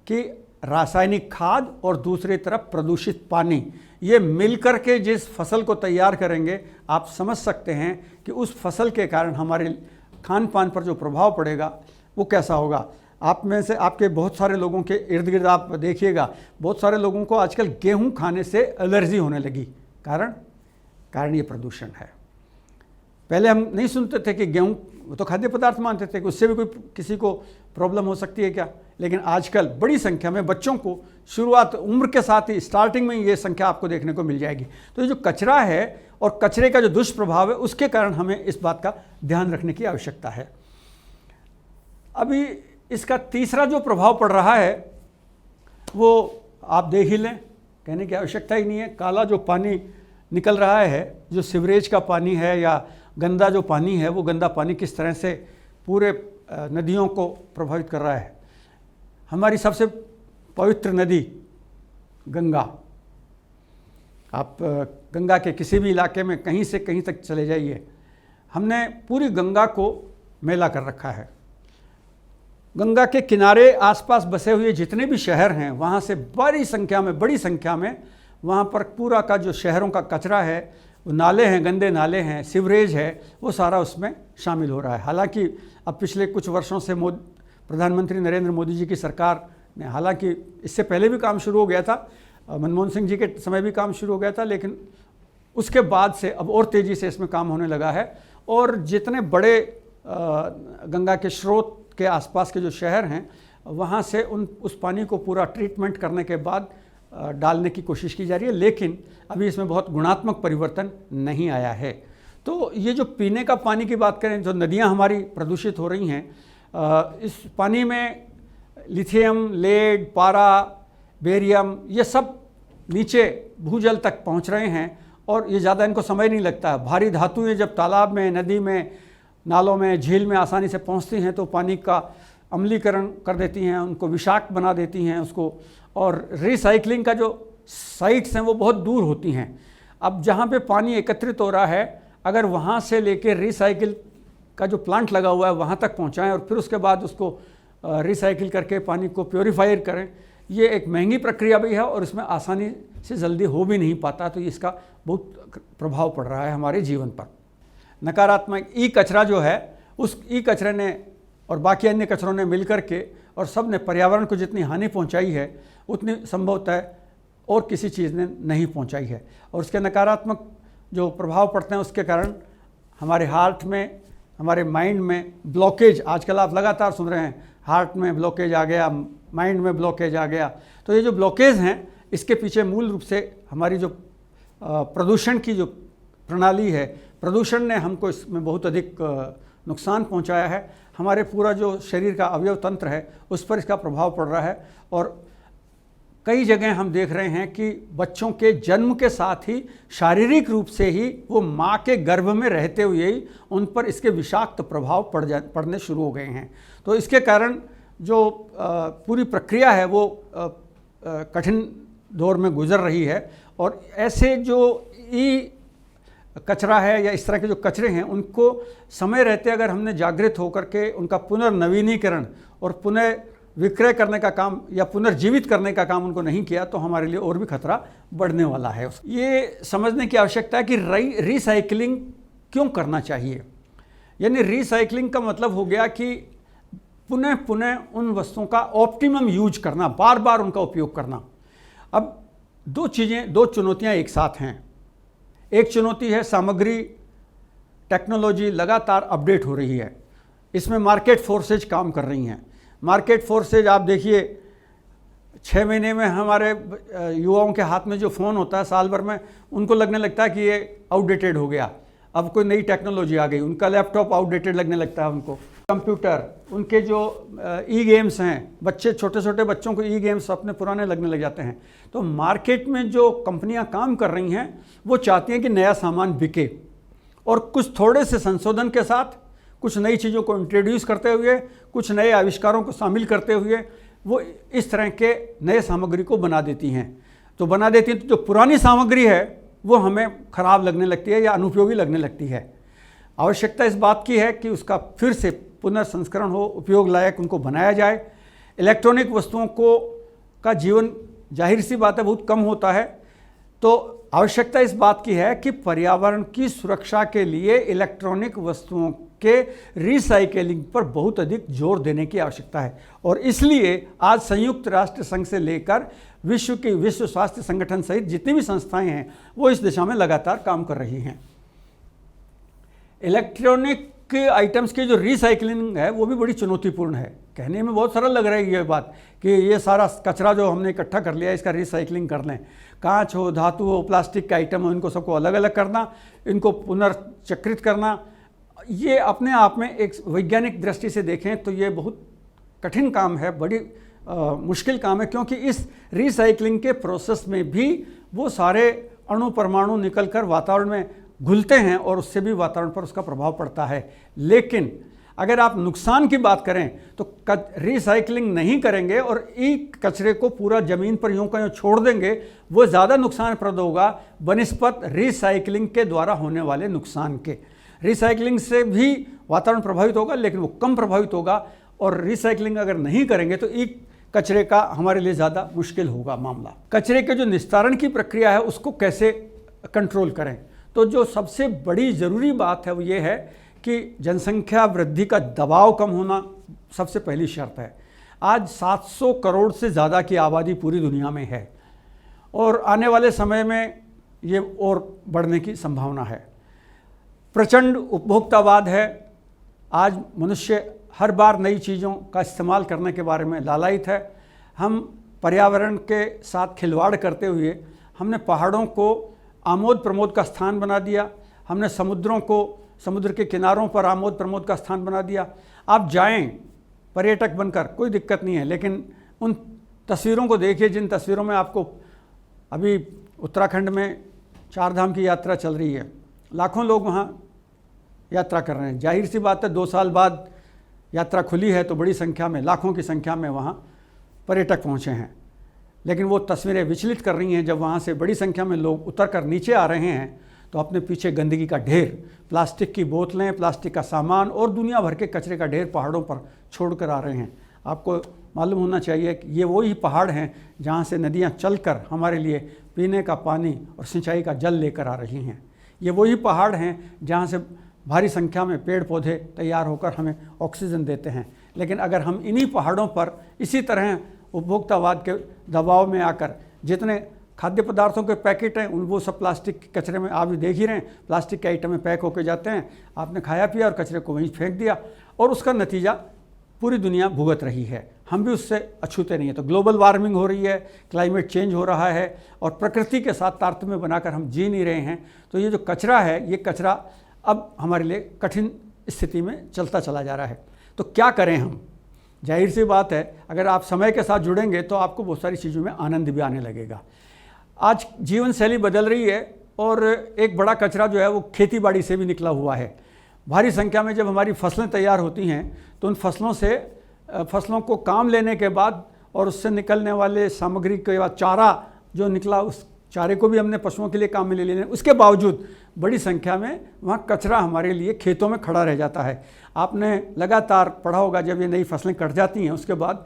कि रासायनिक खाद और दूसरी तरफ प्रदूषित पानी, ये मिलकर के जिस फसल को तैयार करेंगे, आप समझ सकते हैं कि उस फसल के कारण हमारे खान पान पर जो प्रभाव पड़ेगा वो कैसा होगा। आप में से आपके बहुत सारे लोगों के इर्द गिर्द आप देखिएगा, बहुत सारे लोगों को आजकल गेहूं खाने से एलर्जी होने लगी। कारण ये प्रदूषण है। पहले हम नहीं सुनते थे कि गेहूं तो खाद्य पदार्थ मानते थे कि उससे भी कोई किसी को प्रॉब्लम हो सकती है क्या, लेकिन आजकल बड़ी संख्या में बच्चों को शुरुआत उम्र के साथ ही, स्टार्टिंग में ये संख्या आपको देखने को मिल जाएगी। तो ये जो कचरा है और कचरे का जो दुष्प्रभाव है, उसके कारण हमें इस बात का ध्यान रखने की आवश्यकता है। अभी इसका तीसरा जो प्रभाव पड़ रहा है वो आप देख ही लें, कहने की आवश्यकता ही नहीं है। काला जो पानी निकल रहा है, जो सीवरेज का पानी है या गंदा जो पानी है, वो गंदा पानी किस तरह से पूरे नदियों को प्रभावित कर रहा है। हमारी सबसे पवित्र नदी गंगा, आप गंगा के किसी भी इलाके में कहीं से कहीं तक चले जाइए, हमने पूरी गंगा को मैला कर रखा है। गंगा के किनारे आसपास बसे हुए जितने भी शहर हैं, वहाँ से बड़ी संख्या में वहाँ पर पूरा का जो शहरों का कचरा है, वो नाले हैं, गंदे नाले हैं, सीवरेज है, वो सारा उसमें शामिल हो रहा है। हालांकि अब पिछले कुछ वर्षों से प्रधानमंत्री नरेंद्र मोदी जी की सरकार ने, हालांकि इससे पहले भी काम शुरू हो गया था, मनमोहन सिंह जी के समय भी काम शुरू हो गया था, लेकिन उसके बाद से अब और तेज़ी से इसमें काम होने लगा है। और जितने बड़े गंगा के स्रोत के आसपास के जो शहर हैं, वहाँ से उस पानी को पूरा ट्रीटमेंट करने के बाद डालने की कोशिश की जा रही है, लेकिन अभी इसमें बहुत गुणात्मक परिवर्तन नहीं आया है। तो ये जो पीने का पानी की बात करें, जो नदियाँ हमारी प्रदूषित हो रही हैं, इस पानी में लिथियम, लेड, पारा, बेरियम ये सब नीचे भूजल तक पहुंच रहे हैं और ये ज़्यादा इनको समय नहीं लगता है। भारी धातुएं जब तालाब में, नदी में, नालों में, झील में आसानी से पहुंचती हैं तो पानी का अम्लीकरण कर देती हैं, उनको विषाक्त बना देती हैं उसको। और रिसाइकलिंग का जो साइट्स हैं वो बहुत दूर होती हैं। अब जहाँ पे पानी एकत्रित हो रहा है, अगर वहाँ से लेकर रिसाइकिल का जो प्लांट लगा हुआ है वहाँ तक पहुँचाएँ और फिर उसके बाद उसको रिसाइकिल करके पानी को प्योरीफायर करें, ये एक महंगी प्रक्रिया भी है और इसमें आसानी से जल्दी हो भी नहीं पाता। तो इसका बहुत प्रभाव पड़ रहा है हमारे जीवन पर। नकारात्मक ई कचरा जो है, उस ई कचरे ने और बाकी अन्य कचरों ने मिलकर के और सब ने पर्यावरण को जितनी हानि पहुंचाई है उतनी संभवतः और किसी चीज़ ने नहीं पहुंचाई है। और उसके नकारात्मक जो प्रभाव पड़ते हैं उसके कारण हमारे हार्ट में, हमारे माइंड में ब्लॉकेज, आजकल आप लगातार सुन रहे हैं हार्ट में ब्लॉकेज आ गया, माइंड में ब्लॉकेज आ गया। तो ये जो ब्लॉकेज हैं इसके पीछे मूल रूप से हमारी जो प्रदूषण की जो प्रणाली है, प्रदूषण ने हमको इसमें बहुत अधिक नुकसान पहुंचाया है। हमारे पूरा जो शरीर का अवयव तंत्र है उस पर इसका प्रभाव पड़ रहा है। और कई जगह हम देख रहे हैं कि बच्चों के जन्म के साथ ही शारीरिक रूप से ही वो माँ के गर्भ में रहते हुए ही उन पर इसके विषाक्त प्रभाव पड़ने शुरू हो गए हैं। तो इसके कारण जो पूरी प्रक्रिया है वो कठिन दौर में गुजर रही है। और ऐसे जो ई कचरा है या इस तरह के जो कचरे हैं उनको समय रहते अगर हमने जागृत होकर के उनका पुनर्नवीनीकरण और पुनः विक्रय करने का काम या पुनर्जीवित करने का काम उनको नहीं किया तो हमारे लिए और भी खतरा बढ़ने वाला है। ये समझने की आवश्यकता है कि रिसाइकलिंग क्यों करना चाहिए। यानी रिसाइकलिंग का मतलब हो गया कि पुनः पुनः उन वस्तुओं का ऑप्टिमम यूज करना, बार बार उनका उपयोग करना। अब दो चीज़ें, दो चुनौतियां एक साथ हैं। एक चुनौती है सामग्री, टेक्नोलॉजी लगातार अपडेट हो रही है, इसमें मार्केट फोर्सेज काम कर रही हैं। मार्केट फोर्सेज आप देखिए 6 महीने में हमारे युवाओं के हाथ में जो फ़ोन होता है साल भर में उनको लगने लगता है कि ये आउटडेटेड हो गया, अब कोई नई टेक्नोलॉजी आ गई। उनका लैपटॉप आउटडेटेड लगने लगता है उनको। कंप्यूटर, उनके जो ई गेम्स हैं, बच्चे, छोटे छोटे बच्चों को ई गेम्स अपने पुराने लगने लग जाते हैं। तो मार्केट में जो कंपनियां काम कर रही हैं वो चाहती हैं कि नया सामान बिके और कुछ थोड़े से संशोधन के साथ, कुछ नई चीज़ों को इंट्रोड्यूस करते हुए, कुछ नए आविष्कारों को शामिल करते हुए वो इस तरह के नए सामग्री को बना देती हैं। तो बना देती हैं तो जो पुरानी सामग्री है वो हमें ख़राब लगने लगती है या अनुपयोगी लगने लगती है। आवश्यकता इस बात की है कि उसका फिर से पुनर्संस्करण हो, उपयोग लायक उनको बनाया जाए। इलेक्ट्रॉनिक वस्तुओं का जीवन जाहिर सी बात है बहुत कम होता है, तो आवश्यकता इस बात की है कि पर्यावरण की सुरक्षा के लिए इलेक्ट्रॉनिक वस्तुओं के रिसाइकलिंग पर बहुत अधिक जोर देने की आवश्यकता है। और इसलिए आज संयुक्त राष्ट्र संघ से लेकर विश्व स्वास्थ्य संगठन सहित जितनी भी संस्थाएं हैं वो इस दिशा में लगातार काम कर रही हैं। इलेक्ट्रॉनिक आइटम्स की जो रिसाइकलिंग है वो भी बड़ी चुनौतीपूर्ण है। कहने में बहुत सरल लग रही है ये बात कि ये सारा कचरा जो हमने इकट्ठा कर लिया इसका रिसाइकलिंग कर लें। कांच हो, धातु हो, प्लास्टिक के आइटम हो, इनको सबको अलग अलग करना, इनको पुनर्चक्रित करना, ये अपने आप में एक वैज्ञानिक दृष्टि से देखें तो ये बहुत कठिन काम है, बड़ी मुश्किल काम है। क्योंकि इस रिसाइकलिंग के प्रोसेस में भी वो सारे अणु परमाणु निकल कर वातावरण में घुलते हैं और उससे भी वातावरण पर उसका प्रभाव पड़ता है। लेकिन अगर आप नुकसान की बात करें तो रिसाइकलिंग नहीं करेंगे और ई कचरे को पूरा ज़मीन पर यूं का यूं छोड़ देंगे, वो ज़्यादा नुकसानप्रद होगा बनिस्पत रिसाइकलिंग के द्वारा होने वाले नुकसान के। रिसाइकलिंग से भी वातावरण प्रभावित होगा लेकिन वो कम प्रभावित होगा, और रिसाइकलिंग अगर नहीं करेंगे तो ई कचरे का हमारे लिए ज़्यादा मुश्किल होगा मामला। कचरे के जो निस्तारण की प्रक्रिया है उसको कैसे कंट्रोल करें, तो जो सबसे बड़ी ज़रूरी बात है वो ये है कि जनसंख्या वृद्धि का दबाव कम होना सबसे पहली शर्त है। आज 700 करोड़ से ज़्यादा की आबादी पूरी दुनिया में है और आने वाले समय में ये और बढ़ने की संभावना है। प्रचंड उपभोक्तावाद है। आज मनुष्य हर बार नई चीज़ों का इस्तेमाल करने के बारे में लालायित है। हम पर्यावरण के साथ खिलवाड़ करते हुए हमने पहाड़ों को आमोद प्रमोद का स्थान बना दिया, हमने समुद्रों को, समुद्र के किनारों पर आमोद प्रमोद का स्थान बना दिया। आप जाएं पर्यटक बनकर, कोई दिक्कत नहीं है, लेकिन उन तस्वीरों को देखिए जिन तस्वीरों में आपको, अभी उत्तराखंड में 4 धाम की यात्रा चल रही है, लाखों लोग वहाँ यात्रा कर रहे हैं। जाहिर सी बात है 2 साल बाद यात्रा खुली है तो बड़ी संख्या में, लाखों की संख्या में वहाँ पर्यटक पहुँचे हैं, लेकिन वो तस्वीरें विचलित कर रही हैं। जब वहाँ से बड़ी संख्या में लोग उतर कर नीचे आ रहे हैं तो अपने पीछे गंदगी का ढेर, प्लास्टिक की बोतलें, प्लास्टिक का सामान और दुनिया भर के कचरे का ढेर पहाड़ों पर छोड़ कर आ रहे हैं। आपको मालूम होना चाहिए कि ये वही पहाड़ हैं जहाँ से नदियाँ चलकर हमारे लिए पीने का पानी और सिंचाई का जल लेकर आ रही हैं। ये वही पहाड़ हैं जहाँ से भारी संख्या में पेड़ पौधे तैयार होकर हमें ऑक्सीजन देते हैं। लेकिन अगर हम इन्हीं पहाड़ों पर इसी तरह उपभोक्तावाद के दबाव में आकर जितने खाद्य पदार्थों के पैकेट हैं उन वो सब प्लास्टिक के कचरे में, आप भी देख ही रहे हैं, प्लास्टिक के आइटम में पैक होकर जाते हैं। आपने खाया पिया और कचरे को वहीं फेंक दिया और उसका नतीजा पूरी दुनिया भुगत रही है। हम भी उससे अछूते नहीं हैं। तो ग्लोबल वार्मिंग हो रही है, क्लाइमेट चेंज हो रहा है और प्रकृति के साथ तारतम्य बनाकर हम जी नहीं रहे हैं। तो ये जो कचरा है, ये कचरा अब हमारे लिए कठिन स्थिति में चलता चला जा रहा है। तो क्या करें हम? जाहिर सी बात है, अगर आप समय के साथ जुड़ेंगे तो आपको बहुत सारी चीज़ों में आनंद भी आने लगेगा। आज जीवन शैली बदल रही है और एक बड़ा कचरा जो है वो खेती बाड़ी से भी निकला हुआ है। भारी संख्या में जब हमारी फसलें तैयार होती हैं तो उन फसलों को काम लेने के बाद और उससे निकलने वाले सामग्री के बाद चारा जो निकला, उस चारे को भी हमने पशुओं के लिए काम में ले लेना, उसके बावजूद बड़ी संख्या में वहाँ कचरा हमारे लिए खेतों में खड़ा रह जाता है। आपने लगातार पढ़ा होगा, जब ये नई फसलें कट जाती हैं उसके बाद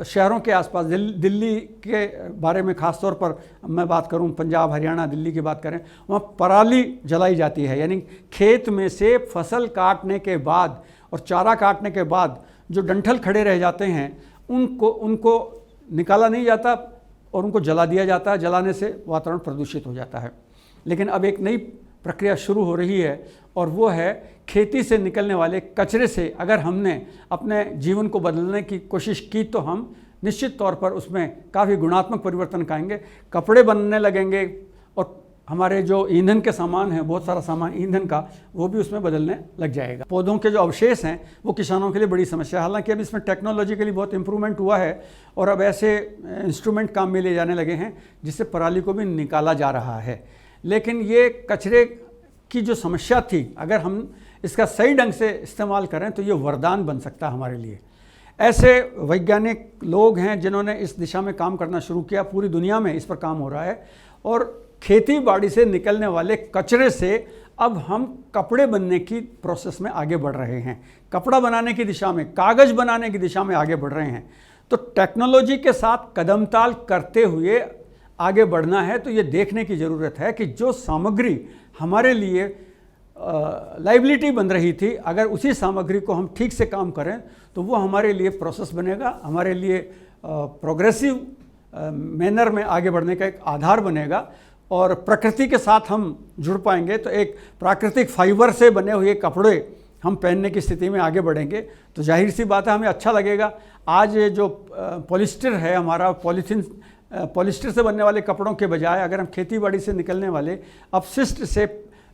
शहरों के आसपास, दिल्ली के बारे में ख़ास तौर पर मैं बात करूं, पंजाब, हरियाणा, दिल्ली की बात करें, वहाँ पराली जलाई जाती है। यानी खेत में से फसल काटने के बाद और चारा काटने के बाद जो डंठल खड़े रह जाते हैं उनको निकाला नहीं जाता और उनको जला दिया जाता है। जलाने से वातावरण प्रदूषित हो जाता है। लेकिन अब एक नई प्रक्रिया शुरू हो रही है और वो है खेती से निकलने वाले कचरे से अगर हमने अपने जीवन को बदलने की कोशिश की तो हम निश्चित तौर पर उसमें काफ़ी गुणात्मक परिवर्तन आएंगे। कपड़े बनने लगेंगे और हमारे जो ईंधन के सामान हैं, बहुत सारा सामान ईंधन का, वो भी उसमें बदलने लग जाएगा। पौधों के जो अवशेष हैं वो किसानों के लिए बड़ी समस्या है। हालांकि अब इसमें टेक्नोलॉजिकली बहुत इंप्रूवमेंट हुआ है और अब ऐसे इंस्ट्रूमेंट काम में लिए जाने लगे हैं जिससे पराली को भी निकाला जा रहा है। लेकिन ये कचरे की जो समस्या थी, अगर हम इसका सही ढंग से इस्तेमाल करें तो ये वरदान बन सकता है हमारे लिए। ऐसे वैज्ञानिक लोग हैं जिन्होंने इस दिशा में काम करना शुरू किया। पूरी दुनिया में इस पर काम हो रहा है और खेती बाड़ी से निकलने वाले कचरे से अब हम कपड़े बनने की प्रोसेस में आगे बढ़ रहे हैं। कपड़ा बनाने की दिशा में, कागज़ बनाने की दिशा में आगे बढ़ रहे हैं। तो टेक्नोलॉजी के साथ कदमताल करते हुए आगे बढ़ना है। तो ये देखने की ज़रूरत है कि जो सामग्री हमारे लिए लाइबिलिटी बन रही थी, अगर उसी सामग्री को हम ठीक से काम करें तो वो हमारे लिए प्रोसेस बनेगा, हमारे लिए प्रोग्रेसिव मैनर में आगे बढ़ने का एक आधार बनेगा और प्रकृति के साथ हम जुड़ पाएंगे। तो एक प्राकृतिक फाइबर से बने हुए कपड़े हम पहनने की स्थिति में आगे बढ़ेंगे तो जाहिर सी बात है हमें अच्छा लगेगा। आज जो पॉलिस्टर है हमारा, पॉलिस्टर से बनने वाले कपड़ों के बजाय अगर हम खेती बाड़ी से निकलने वाले अपशिष्ट से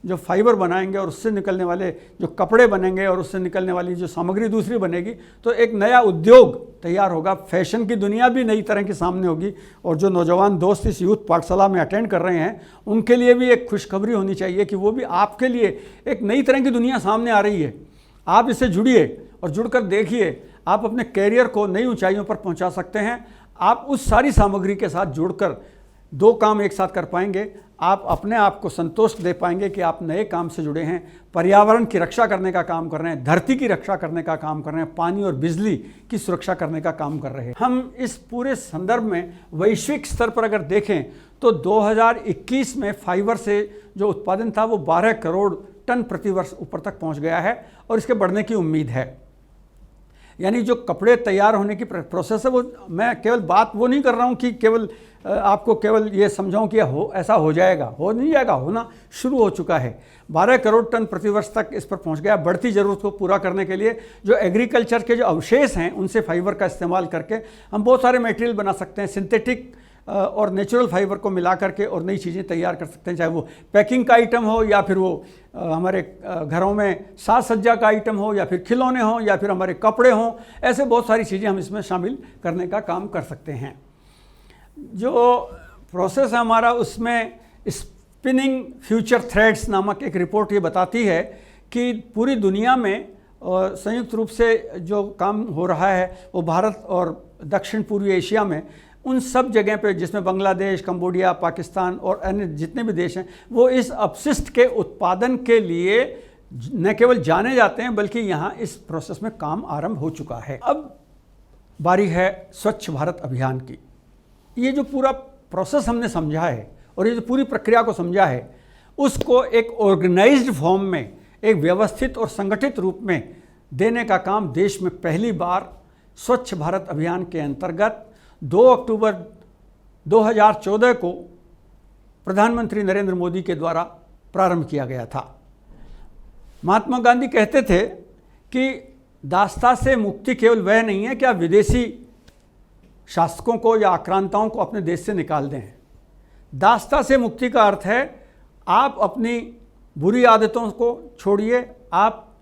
जो फाइबर बनाएंगे और उससे निकलने वाले जो कपड़े बनेंगे और उससे निकलने वाली जो सामग्री दूसरी बनेगी तो एक नया उद्योग तैयार होगा। फैशन की दुनिया भी नई तरह की सामने होगी। और जो नौजवान दोस्त इस यूथ पाठशाला में अटेंड कर रहे हैं उनके लिए भी एक खुशखबरी होनी चाहिए कि वो भी आपके लिए एक नई तरह की दुनिया सामने आ रही है। आप इससे जुड़िए और जुड़कर देखिए, आप अपने कैरियर को नई ऊंचाइयों पर पहुंचा सकते हैं। आप उस सारी सामग्री के साथ जुड़कर 2 काम एक साथ कर पाएंगे। आप अपने आप को संतोष दे पाएंगे कि आप नए काम से जुड़े हैं, पर्यावरण की रक्षा करने का काम कर रहे हैं, धरती की रक्षा करने का काम कर रहे हैं, पानी और बिजली की सुरक्षा करने का काम कर रहे हैं। हम इस पूरे संदर्भ में वैश्विक स्तर पर अगर देखें तो 2021 में फाइबर से जो उत्पादन था वो 12 करोड़ टन प्रति वर्ष ऊपर तक पहुँच गया है और इसके बढ़ने की उम्मीद है। यानी जो कपड़े तैयार होने की प्रोसेस है वो, मैं केवल बात वो नहीं कर रहा हूँ कि केवल आपको केवल ये समझाऊं कि ऐसा हो जाएगा, हो नहीं जाएगा, होना शुरू हो चुका है। 12 करोड़ टन प्रतिवर्ष तक इस पर पहुंच गया। बढ़ती ज़रूरत को पूरा करने के लिए जो एग्रीकल्चर के जो अवशेष हैं उनसे फाइबर का इस्तेमाल करके हम बहुत सारे मटेरियल बना सकते हैं। सिंथेटिक और नेचुरल फाइबर को मिला करके और नई चीज़ें तैयार कर सकते हैं, चाहे वो पैकिंग का आइटम हो या फिर वो हमारे घरों में साज सज्जा का आइटम हो या फिर खिलौने हों या फिर हमारे कपड़े हों। ऐसे बहुत सारी चीज़ें हम इसमें शामिल करने का काम कर सकते हैं। जो प्रोसेस है हमारा, उसमें स्पिनिंग फ्यूचर थ्रेड्स नामक एक रिपोर्ट ये बताती है कि पूरी दुनिया में संयुक्त रूप से जो काम हो रहा है वो भारत और दक्षिण पूर्वी एशिया में उन सब जगह पे, जिसमें बांग्लादेश, कंबोडिया, पाकिस्तान और अन्य जितने भी देश हैं, वो इस अपशिष्ट के उत्पादन के लिए न केवल जाने जाते हैं बल्कि यहाँ इस प्रोसेस में काम आरंभ हो चुका है। अब बारी है स्वच्छ भारत अभियान की। ये जो पूरा प्रोसेस हमने समझा है और ये जो पूरी प्रक्रिया को समझा है, उसको एक ऑर्गेनाइज्ड फॉर्म में, एक व्यवस्थित और संगठित रूप में देने का काम देश में पहली बार स्वच्छ भारत अभियान के अंतर्गत 2 अक्टूबर 2014 को प्रधानमंत्री नरेंद्र मोदी के द्वारा प्रारंभ किया गया था। महात्मा गांधी कहते थे कि दासता से मुक्ति केवल वह नहीं है कि आप विदेशी शासकों को या आक्रांताओं को अपने देश से निकाल दें। दासता से मुक्ति का अर्थ है आप अपनी बुरी आदतों को छोड़िए, आप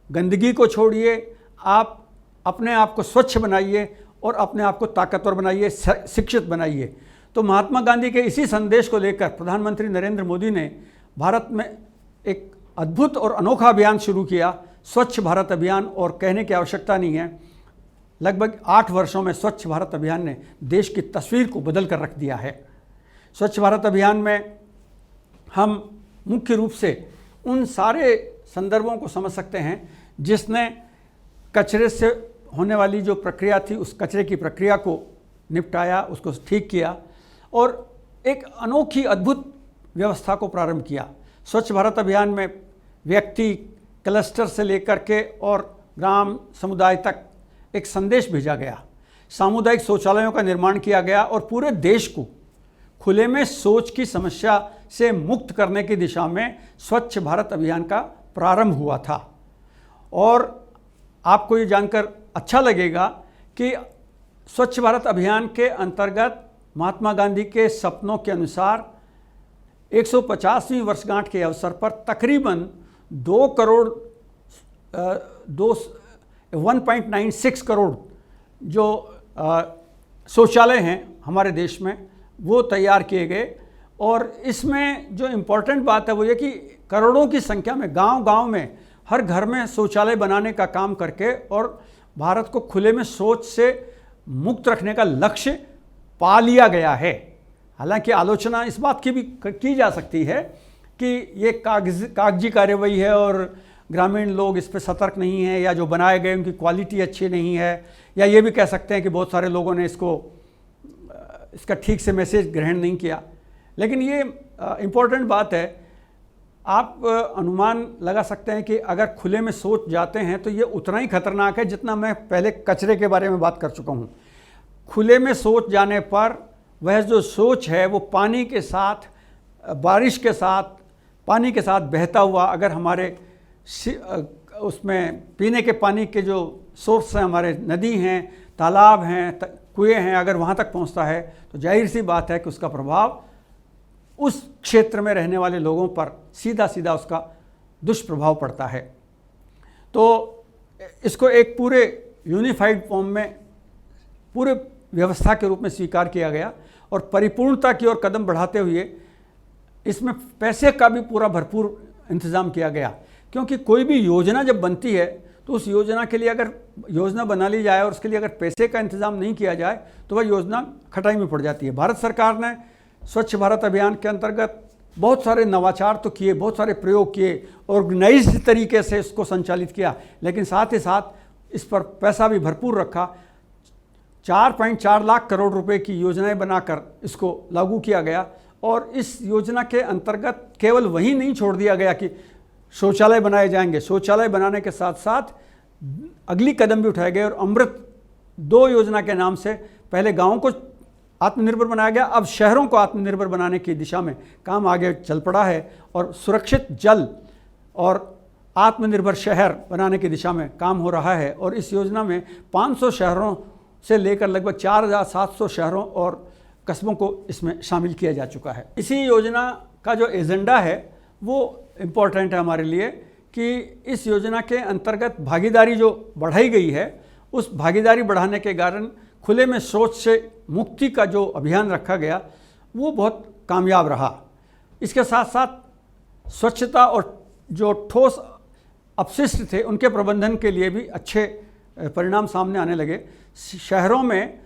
गंदगी को छोड़िए, आप अपने आप को स्वच्छ बनाइए और अपने आप को ताकतवर बनाइए, शिक्षित बनाइए। तो महात्मा गांधी के इसी संदेश को लेकर प्रधानमंत्री नरेंद्र मोदी ने भारत में एक अद्भुत और अनोखा अभियान शुरू किया, स्वच्छ भारत अभियान। और कहने की आवश्यकता नहीं है, लगभग 8 वर्षों में स्वच्छ भारत अभियान ने देश की तस्वीर को बदल कर रख दिया है। स्वच्छ भारत अभियान में हम मुख्य रूप से उन सारे संदर्भों को समझ सकते हैं जिसने कचरे से होने वाली जो प्रक्रिया थी, उस कचरे की प्रक्रिया को निपटाया, उसको ठीक किया और एक अनोखी अद्भुत व्यवस्था को प्रारंभ किया। स्वच्छ भारत अभियान में व्यक्ति, क्लस्टर से लेकर के और ग्राम, समुदाय तक एक संदेश भेजा गया। सामुदायिक शौचालयों का निर्माण किया गया और पूरे देश को खुले में शौच की समस्या से मुक्त करने की दिशा में स्वच्छ भारत अभियान का प्रारंभ हुआ था। और आपको ये जानकर अच्छा लगेगा कि स्वच्छ भारत अभियान के अंतर्गत महात्मा गांधी के सपनों के अनुसार 150वीं वर्षगांठ के अवसर पर तकरीबन 1.96 करोड़ जो शौचालय हैं हमारे देश में वो तैयार किए गए। और इसमें जो इम्पोर्टेंट बात है वो ये कि करोड़ों की संख्या में गांव-गांव में हर घर में शौचालय बनाने का काम करके और भारत को खुले में शौच से मुक्त रखने का लक्ष्य पा लिया गया है। हालांकि आलोचना इस बात की भी की जा सकती है कि ये कागजी कार्यवाही है और ग्रामीण लोग इस पर सतर्क नहीं हैं, या जो बनाए गए उनकी क्वालिटी अच्छी नहीं है, या ये भी कह सकते हैं कि बहुत सारे लोगों ने इसका ठीक से मैसेज ग्रहण नहीं किया। लेकिन ये इम्पोर्टेंट बात है, आप अनुमान लगा सकते हैं कि अगर खुले में शौच जाते हैं तो ये उतना ही खतरनाक है जितना मैं पहले कचरे के बारे में बात कर चुका हूँ। खुले में शौच जाने पर वह जो शौच है वो पानी के साथ, बारिश के साथ, पानी के साथ बहता हुआ अगर हमारे उसमें पीने के पानी के जो सोर्स हैं, हमारे नदी हैं, तालाब हैं, कुएं हैं, अगर वहाँ तक पहुँचता है तो जाहिर सी बात है कि उसका प्रभाव उस क्षेत्र में रहने वाले लोगों पर सीधा सीधा उसका दुष्प्रभाव पड़ता है। तो इसको एक पूरे यूनिफाइड फॉर्म में, पूरे व्यवस्था के रूप में स्वीकार किया गया और परिपूर्णता की ओर कदम बढ़ाते हुए इसमें पैसे का भी पूरा भरपूर इंतज़ाम किया गया। क्योंकि कोई भी योजना जब बनती है तो उस योजना के लिए अगर योजना बना ली जाए और उसके लिए अगर पैसे का इंतज़ाम नहीं किया जाए तो वह योजना खटाई में पड़ जाती है। भारत सरकार ने स्वच्छ भारत अभियान के अंतर्गत बहुत सारे नवाचार तो किए, बहुत सारे प्रयोग किए, ऑर्गेनाइज्ड तरीके से इसको संचालित किया, लेकिन साथ ही साथ इस पर पैसा भी भरपूर रखा। 4.4 लाख करोड़ रुपए की योजनाएं बनाकर इसको लागू किया गया। और इस योजना के अंतर्गत केवल वही नहीं छोड़ दिया गया कि शौचालय बनाए जाएंगे, शौचालय बनाने के साथ साथ अगली कदम भी उठाए गए और अमृत 2 योजना के नाम से पहले गाँवों को आत्मनिर्भर बनाया गया, अब शहरों को आत्मनिर्भर बनाने की दिशा में काम आगे चल पड़ा है और सुरक्षित जल और आत्मनिर्भर शहर बनाने की दिशा में काम हो रहा है। और इस योजना में 500 शहरों से लेकर लगभग 4700 शहरों और कस्बों को इसमें शामिल किया जा चुका है। इसी योजना का जो एजेंडा है वो इम्पोर्टेंट है हमारे लिए कि इस योजना के अंतर्गत भागीदारी जो बढ़ाई गई है, उस भागीदारी बढ़ाने के कारण खुले में शौच से मुक्ति का जो अभियान रखा गया वो बहुत कामयाब रहा। इसके साथ साथ स्वच्छता और जो ठोस अपशिष्ट थे उनके प्रबंधन के लिए भी अच्छे परिणाम सामने आने लगे। शहरों में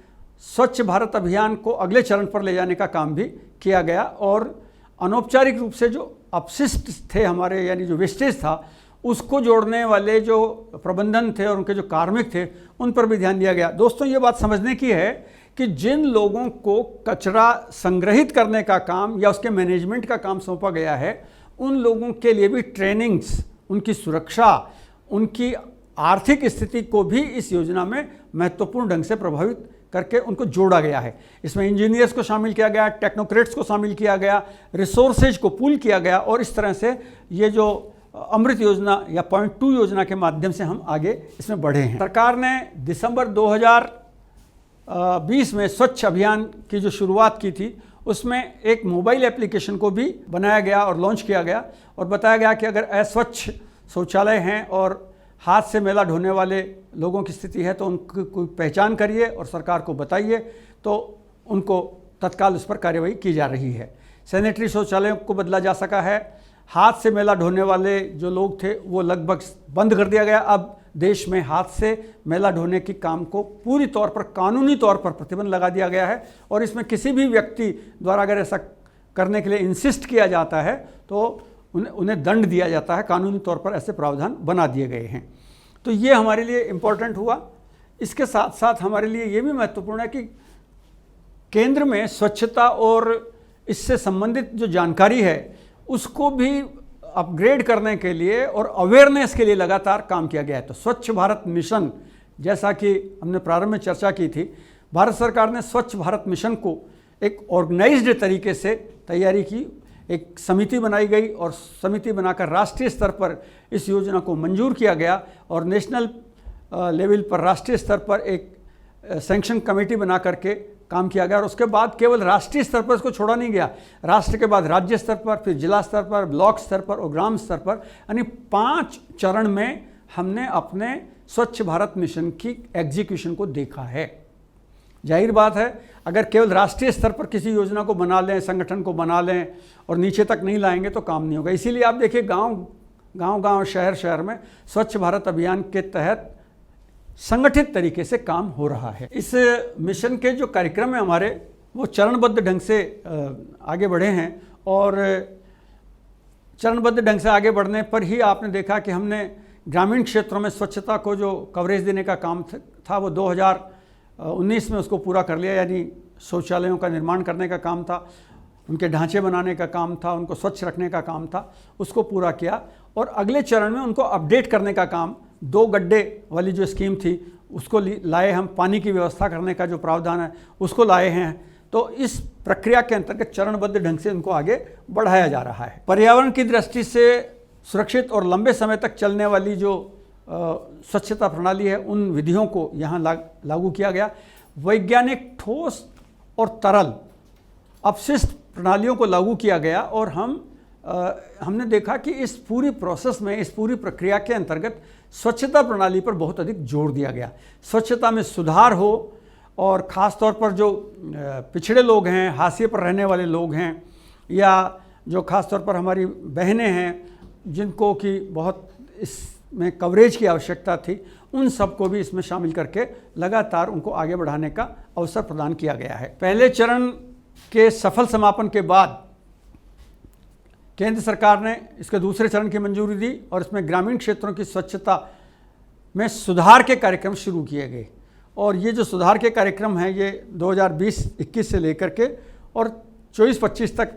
स्वच्छ भारत अभियान को अगले चरण पर ले जाने का काम भी किया गया और अनौपचारिक रूप से जो अपशिष्ट थे हमारे, यानी जो वेस्टेज था, उसको जोड़ने वाले जो प्रबंधन थे और उनके जो कार्मिक थे उन पर भी ध्यान दिया गया। दोस्तों, ये बात समझने की है कि जिन लोगों को कचरा संग्रहित करने का काम या उसके मैनेजमेंट का काम सौंपा गया है, उन लोगों के लिए भी ट्रेनिंग्स, उनकी सुरक्षा, उनकी आर्थिक स्थिति को भी इस योजना में महत्वपूर्ण ढंग से प्रभावित करके उनको जोड़ा गया है। इसमें इंजीनियर्स को शामिल किया गया, टेक्नोक्रेट्स को शामिल किया गया, रिसोर्सेज को पूल किया गया और इस तरह से ये जो अमृत योजना या पॉइंट 2 योजना के माध्यम से हम आगे इसमें बढ़े हैं। सरकार ने दिसंबर 2020 में स्वच्छ अभियान की जो शुरुआत की थी, उसमें एक मोबाइल एप्लीकेशन को भी बनाया गया और लॉन्च किया गया और बताया गया कि अगर अस्वच्छ शौचालय हैं और हाथ से मैला ढोने वाले लोगों की स्थिति है तो उनकी कोई पहचान करिए और सरकार को बताइए, तो उनको तत्काल उस पर कार्यवाही की जा रही है। सैनिटरी शौचालयों को बदला जा सका है। हाथ से मैला ढोने वाले जो लोग थे वो लगभग बंद कर दिया गया। अब देश में हाथ से मैला ढोने की काम को पूरी तौर पर, कानूनी तौर पर प्रतिबंध लगा दिया गया है और इसमें किसी भी व्यक्ति द्वारा अगर ऐसा करने के लिए इंसिस्ट किया जाता है तो उन्हें दंड दिया जाता है। कानूनी तौर पर ऐसे प्रावधान बना दिए गए हैं। तो ये हमारे लिए इम्पोर्टेंट हुआ। इसके साथ साथ हमारे लिए ये भी महत्वपूर्ण है कि केंद्र में स्वच्छता और इससे संबंधित जो जानकारी है उसको भी अपग्रेड करने के लिए और अवेयरनेस के लिए लगातार काम किया गया है। तो स्वच्छ भारत मिशन, जैसा कि हमने प्रारंभ में चर्चा की थी, भारत सरकार ने स्वच्छ भारत मिशन को एक ऑर्गेनाइज्ड तरीके से तैयारी की। एक समिति बनाई गई और समिति बनाकर राष्ट्रीय स्तर पर इस योजना को मंजूर किया गया और नेशनल लेवल पर, राष्ट्रीय स्तर पर एक सैंक्शन कमेटी बना करके काम किया गया और उसके बाद केवल राष्ट्रीय स्तर पर इसको छोड़ा नहीं गया। राष्ट्र के बाद राज्य स्तर पर, फिर जिला स्तर पर, ब्लॉक स्तर पर और ग्राम स्तर पर, यानी 5 चरण में हमने अपने स्वच्छ भारत मिशन की एग्जीक्यूशन को देखा है। जाहिर बात है, अगर केवल राष्ट्रीय स्तर पर किसी योजना को बना लें, संगठन को बना लें और नीचे तक नहीं लाएंगे तो काम नहीं होगा। इसीलिए आप देखिए गांव, शहर शहर में स्वच्छ भारत अभियान के तहत संगठित तरीके से काम हो रहा है। इस मिशन के जो कार्यक्रम है हमारे, वो चरणबद्ध ढंग से आगे बढ़े हैं और चरणबद्ध ढंग से आगे बढ़ने पर ही आपने देखा कि हमने ग्रामीण क्षेत्रों में स्वच्छता को जो कवरेज देने का काम था वो 2019 में उसको पूरा कर लिया। यानी शौचालयों का निर्माण करने का काम था, उनके ढांचे बनाने का काम था, उनको स्वच्छ रखने का काम था, उसको पूरा किया और अगले चरण में उनको अपडेट करने का काम, 2 गड्ढे वाली जो स्कीम थी उसको लाए हम, पानी की व्यवस्था करने का जो प्रावधान है उसको लाए हैं। तो इस प्रक्रिया के अंतर्गत चरणबद्ध ढंग से उनको आगे बढ़ाया जा रहा है। पर्यावरण की दृष्टि से सुरक्षित और लंबे समय तक चलने वाली जो स्वच्छता प्रणाली है, उन विधियों को यहाँ लागू किया गया। वैज्ञानिक ठोस और तरल अपशिष्ट प्रणालियों को लागू किया गया और हमने देखा कि इस पूरी प्रोसेस में, इस पूरी प्रक्रिया के अंतर्गत स्वच्छता प्रणाली पर बहुत अधिक जोर दिया गया। स्वच्छता में सुधार हो और ख़ास तौर पर जो पिछड़े लोग हैं, हाशिए पर रहने वाले लोग हैं, या जो ख़ास तौर पर हमारी बहनें हैं जिनको कि बहुत इसमें कवरेज की आवश्यकता थी, उन सबको भी इसमें शामिल करके लगातार उनको आगे बढ़ाने का अवसर प्रदान किया गया है। पहले चरण के सफल समापन के बाद केंद्र सरकार ने इसके दूसरे चरण की मंजूरी दी और इसमें ग्रामीण क्षेत्रों की स्वच्छता में सुधार के कार्यक्रम शुरू किए गए। और ये जो सुधार के कार्यक्रम हैं ये 2020-21 से लेकर के और 24-25 तक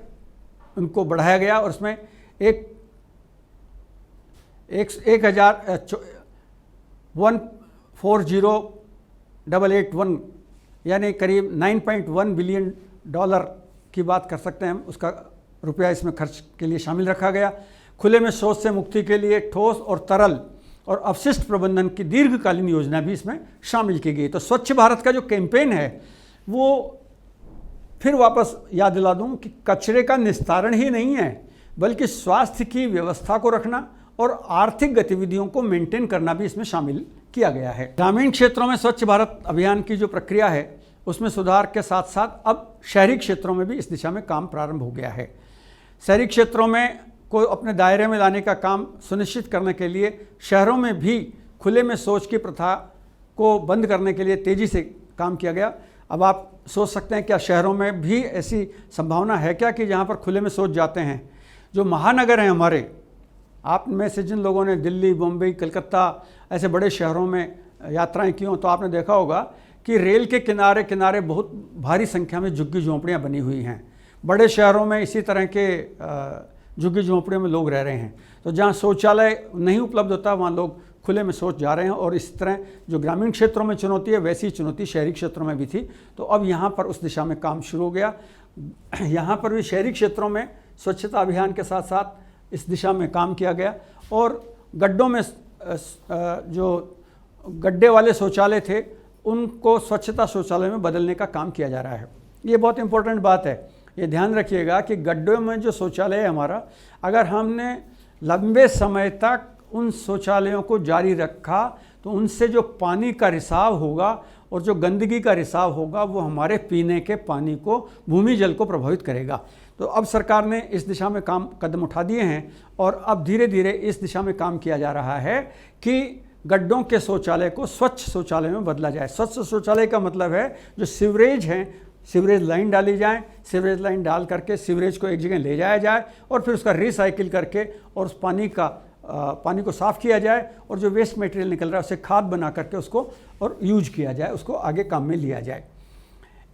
उनको बढ़ाया गया और उसमें 1,40,881 यानी करीब $9.1 बिलियन की बात कर सकते हैं हम, उसका रुपया इसमें खर्च के लिए शामिल रखा गया। खुले में शौच से मुक्ति के लिए ठोस और तरल और अपशिष्ट प्रबंधन की दीर्घकालीन योजना भी इसमें शामिल की गई। तो स्वच्छ भारत का जो कैंपेन है वो फिर वापस याद दिला दूं कि कचरे का निस्तारण ही नहीं है, बल्कि स्वास्थ्य की व्यवस्था को रखना और आर्थिक गतिविधियों को मेंटेन करना भी इसमें शामिल किया गया है। ग्रामीण क्षेत्रों में स्वच्छ भारत अभियान की जो प्रक्रिया है उसमें सुधार के साथ साथ अब शहरी क्षेत्रों में भी इस दिशा में काम प्रारंभ हो गया है। शहरी क्षेत्रों में को अपने दायरे में लाने का काम सुनिश्चित करने के लिए शहरों में भी खुले में शौच की प्रथा को बंद करने के लिए तेज़ी से काम किया गया। अब आप सोच सकते हैं क्या शहरों में भी ऐसी संभावना है क्या कि जहाँ पर खुले में शौच जाते हैं? जो महानगर हैं हमारे, आप में से जिन लोगों ने दिल्ली, बम्बई, कलकत्ता ऐसे बड़े शहरों में यात्राएं की हों तो आपने देखा होगा कि रेल के किनारे किनारे बहुत भारी संख्या में झुग्गी झोंपड़ियाँ बनी हुई हैं। बड़े शहरों में इसी तरह के झुग्गी झोंपड़ियों में लोग रह रहे हैं। तो जहाँ शौचालय नहीं उपलब्ध होता वहाँ लोग खुले में शौच जा रहे हैं। और इस तरह जो ग्रामीण क्षेत्रों में चुनौती है वैसी चुनौती शहरी क्षेत्रों में भी थी। तो अब यहाँ पर उस दिशा में काम शुरू हो गया। यहाँ पर भी शहरी क्षेत्रों में स्वच्छता अभियान के साथ साथ इस दिशा में काम किया गया और गड्ढों में जो गड्ढे वाले शौचालय थे उनको स्वच्छता शौचालय में बदलने का काम किया जा रहा है। ये बहुत इंपॉर्टेंट बात है। ये ध्यान रखिएगा कि गड्ढों में जो शौचालय है हमारा, अगर हमने लंबे समय तक उन शौचालयों को जारी रखा तो उनसे जो पानी का रिसाव होगा और जो गंदगी का रिसाव होगा वो हमारे पीने के पानी को, भूमि जल को प्रभावित करेगा। तो अब सरकार ने इस दिशा में कदम उठा दिए हैं और अब धीरे धीरे इस दिशा में काम किया जा रहा है कि गड्ढों के शौचालय को स्वच्छ शौचालय में बदला जाए। स्वच्छ शौचालय का मतलब है जो सीवरेज हैं, सीवरेज लाइन डाली जाए, सीवरेज लाइन डाल करके सीवरेज को एक जगह ले जाया जाए और फिर उसका रिसाइकिल करके और उस पानी को साफ़ किया जाए और जो वेस्ट मटेरियल निकल रहा है उसे खाद बना करके उसको और यूज किया जाए, उसको आगे काम में लिया जाए।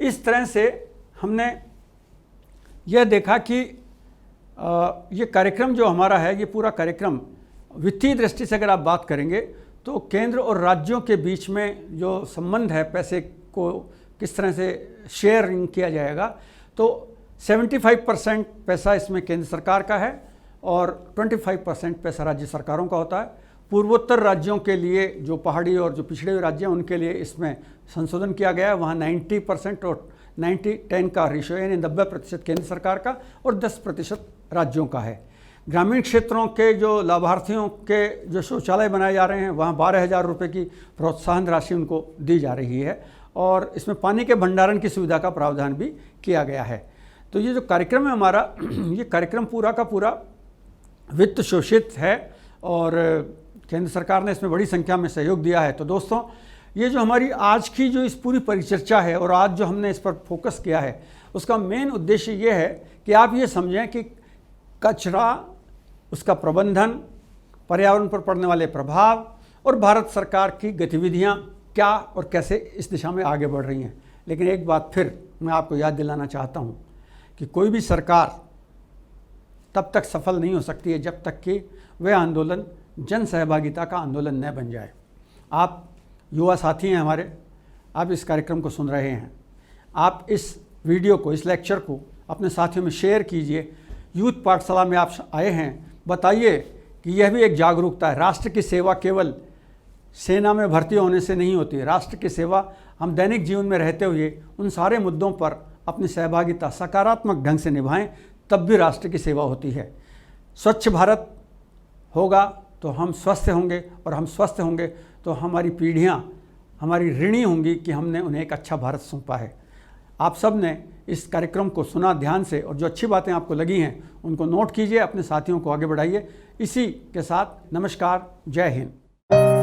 इस तरह से हमने यह देखा कि ये कार्यक्रम जो हमारा है, ये पूरा कार्यक्रम वित्तीय दृष्टि से अगर आप बात करेंगे तो केंद्र और राज्यों के बीच में जो संबंध है, पैसे को किस तरह से शेयरिंग किया जाएगा, तो 75% पैसा इसमें केंद्र सरकार का है और 25% पैसा राज्य सरकारों का होता है। पूर्वोत्तर राज्यों के लिए, जो पहाड़ी और जो पिछड़े हुए राज्य हैं उनके लिए इसमें संशोधन किया गया है। वहाँ 90% और 90-10 का रेशियो यानी 90% केंद्र सरकार का और 10% राज्यों का है। ग्रामीण क्षेत्रों के जो लाभार्थियों के जो शौचालय बनाए जा रहे हैं वहाँ 12,000 रुपये की प्रोत्साहन राशि उनको दी जा रही है और इसमें पानी के भंडारण की सुविधा का प्रावधान भी किया गया है। तो ये जो कार्यक्रम है हमारा, ये कार्यक्रम पूरा का पूरा वित्त शोषित है और केंद्र सरकार ने इसमें बड़ी संख्या में सहयोग दिया है। तो दोस्तों, ये जो हमारी आज की जो इस पूरी परिचर्चा है और आज जो हमने इस पर फोकस किया है, उसका मेन उद्देश्य ये है कि आप ये समझें कि कचरा, उसका प्रबंधन, पर्यावरण पर पड़ने वाले प्रभाव और भारत सरकार की गतिविधियाँ क्या और कैसे इस दिशा में आगे बढ़ रही हैं। लेकिन एक बात फिर मैं आपको याद दिलाना चाहता हूँ कि कोई भी सरकार तब तक सफल नहीं हो सकती है जब तक कि वह आंदोलन जन सहभागिता का आंदोलन न बन जाए। आप युवा साथी हैं हमारे, आप इस कार्यक्रम को सुन रहे हैं, आप इस वीडियो को, इस लेक्चर को अपने साथियों में शेयर कीजिए। यूथ पाठशाला में आप आए हैं, बताइए कि यह भी एक जागरूकता है। राष्ट्र की सेवा केवल सेना में भर्ती होने से नहीं होती है। राष्ट्र की सेवा हम दैनिक जीवन में रहते हुए उन सारे मुद्दों पर अपनी सहभागिता सकारात्मक ढंग से निभाएं, तब भी राष्ट्र की सेवा होती है। स्वच्छ भारत होगा तो हम स्वस्थ होंगे और हम स्वस्थ होंगे तो हमारी पीढ़ियां हमारी ऋणी होंगी कि हमने उन्हें एक अच्छा भारत सौंपा है। आप सब ने इस कार्यक्रम को सुना ध्यान से और जो अच्छी बातें आपको लगी हैं उनको नोट कीजिए, अपने साथियों को आगे बढ़ाइए। इसी के साथ नमस्कार, जय हिंद।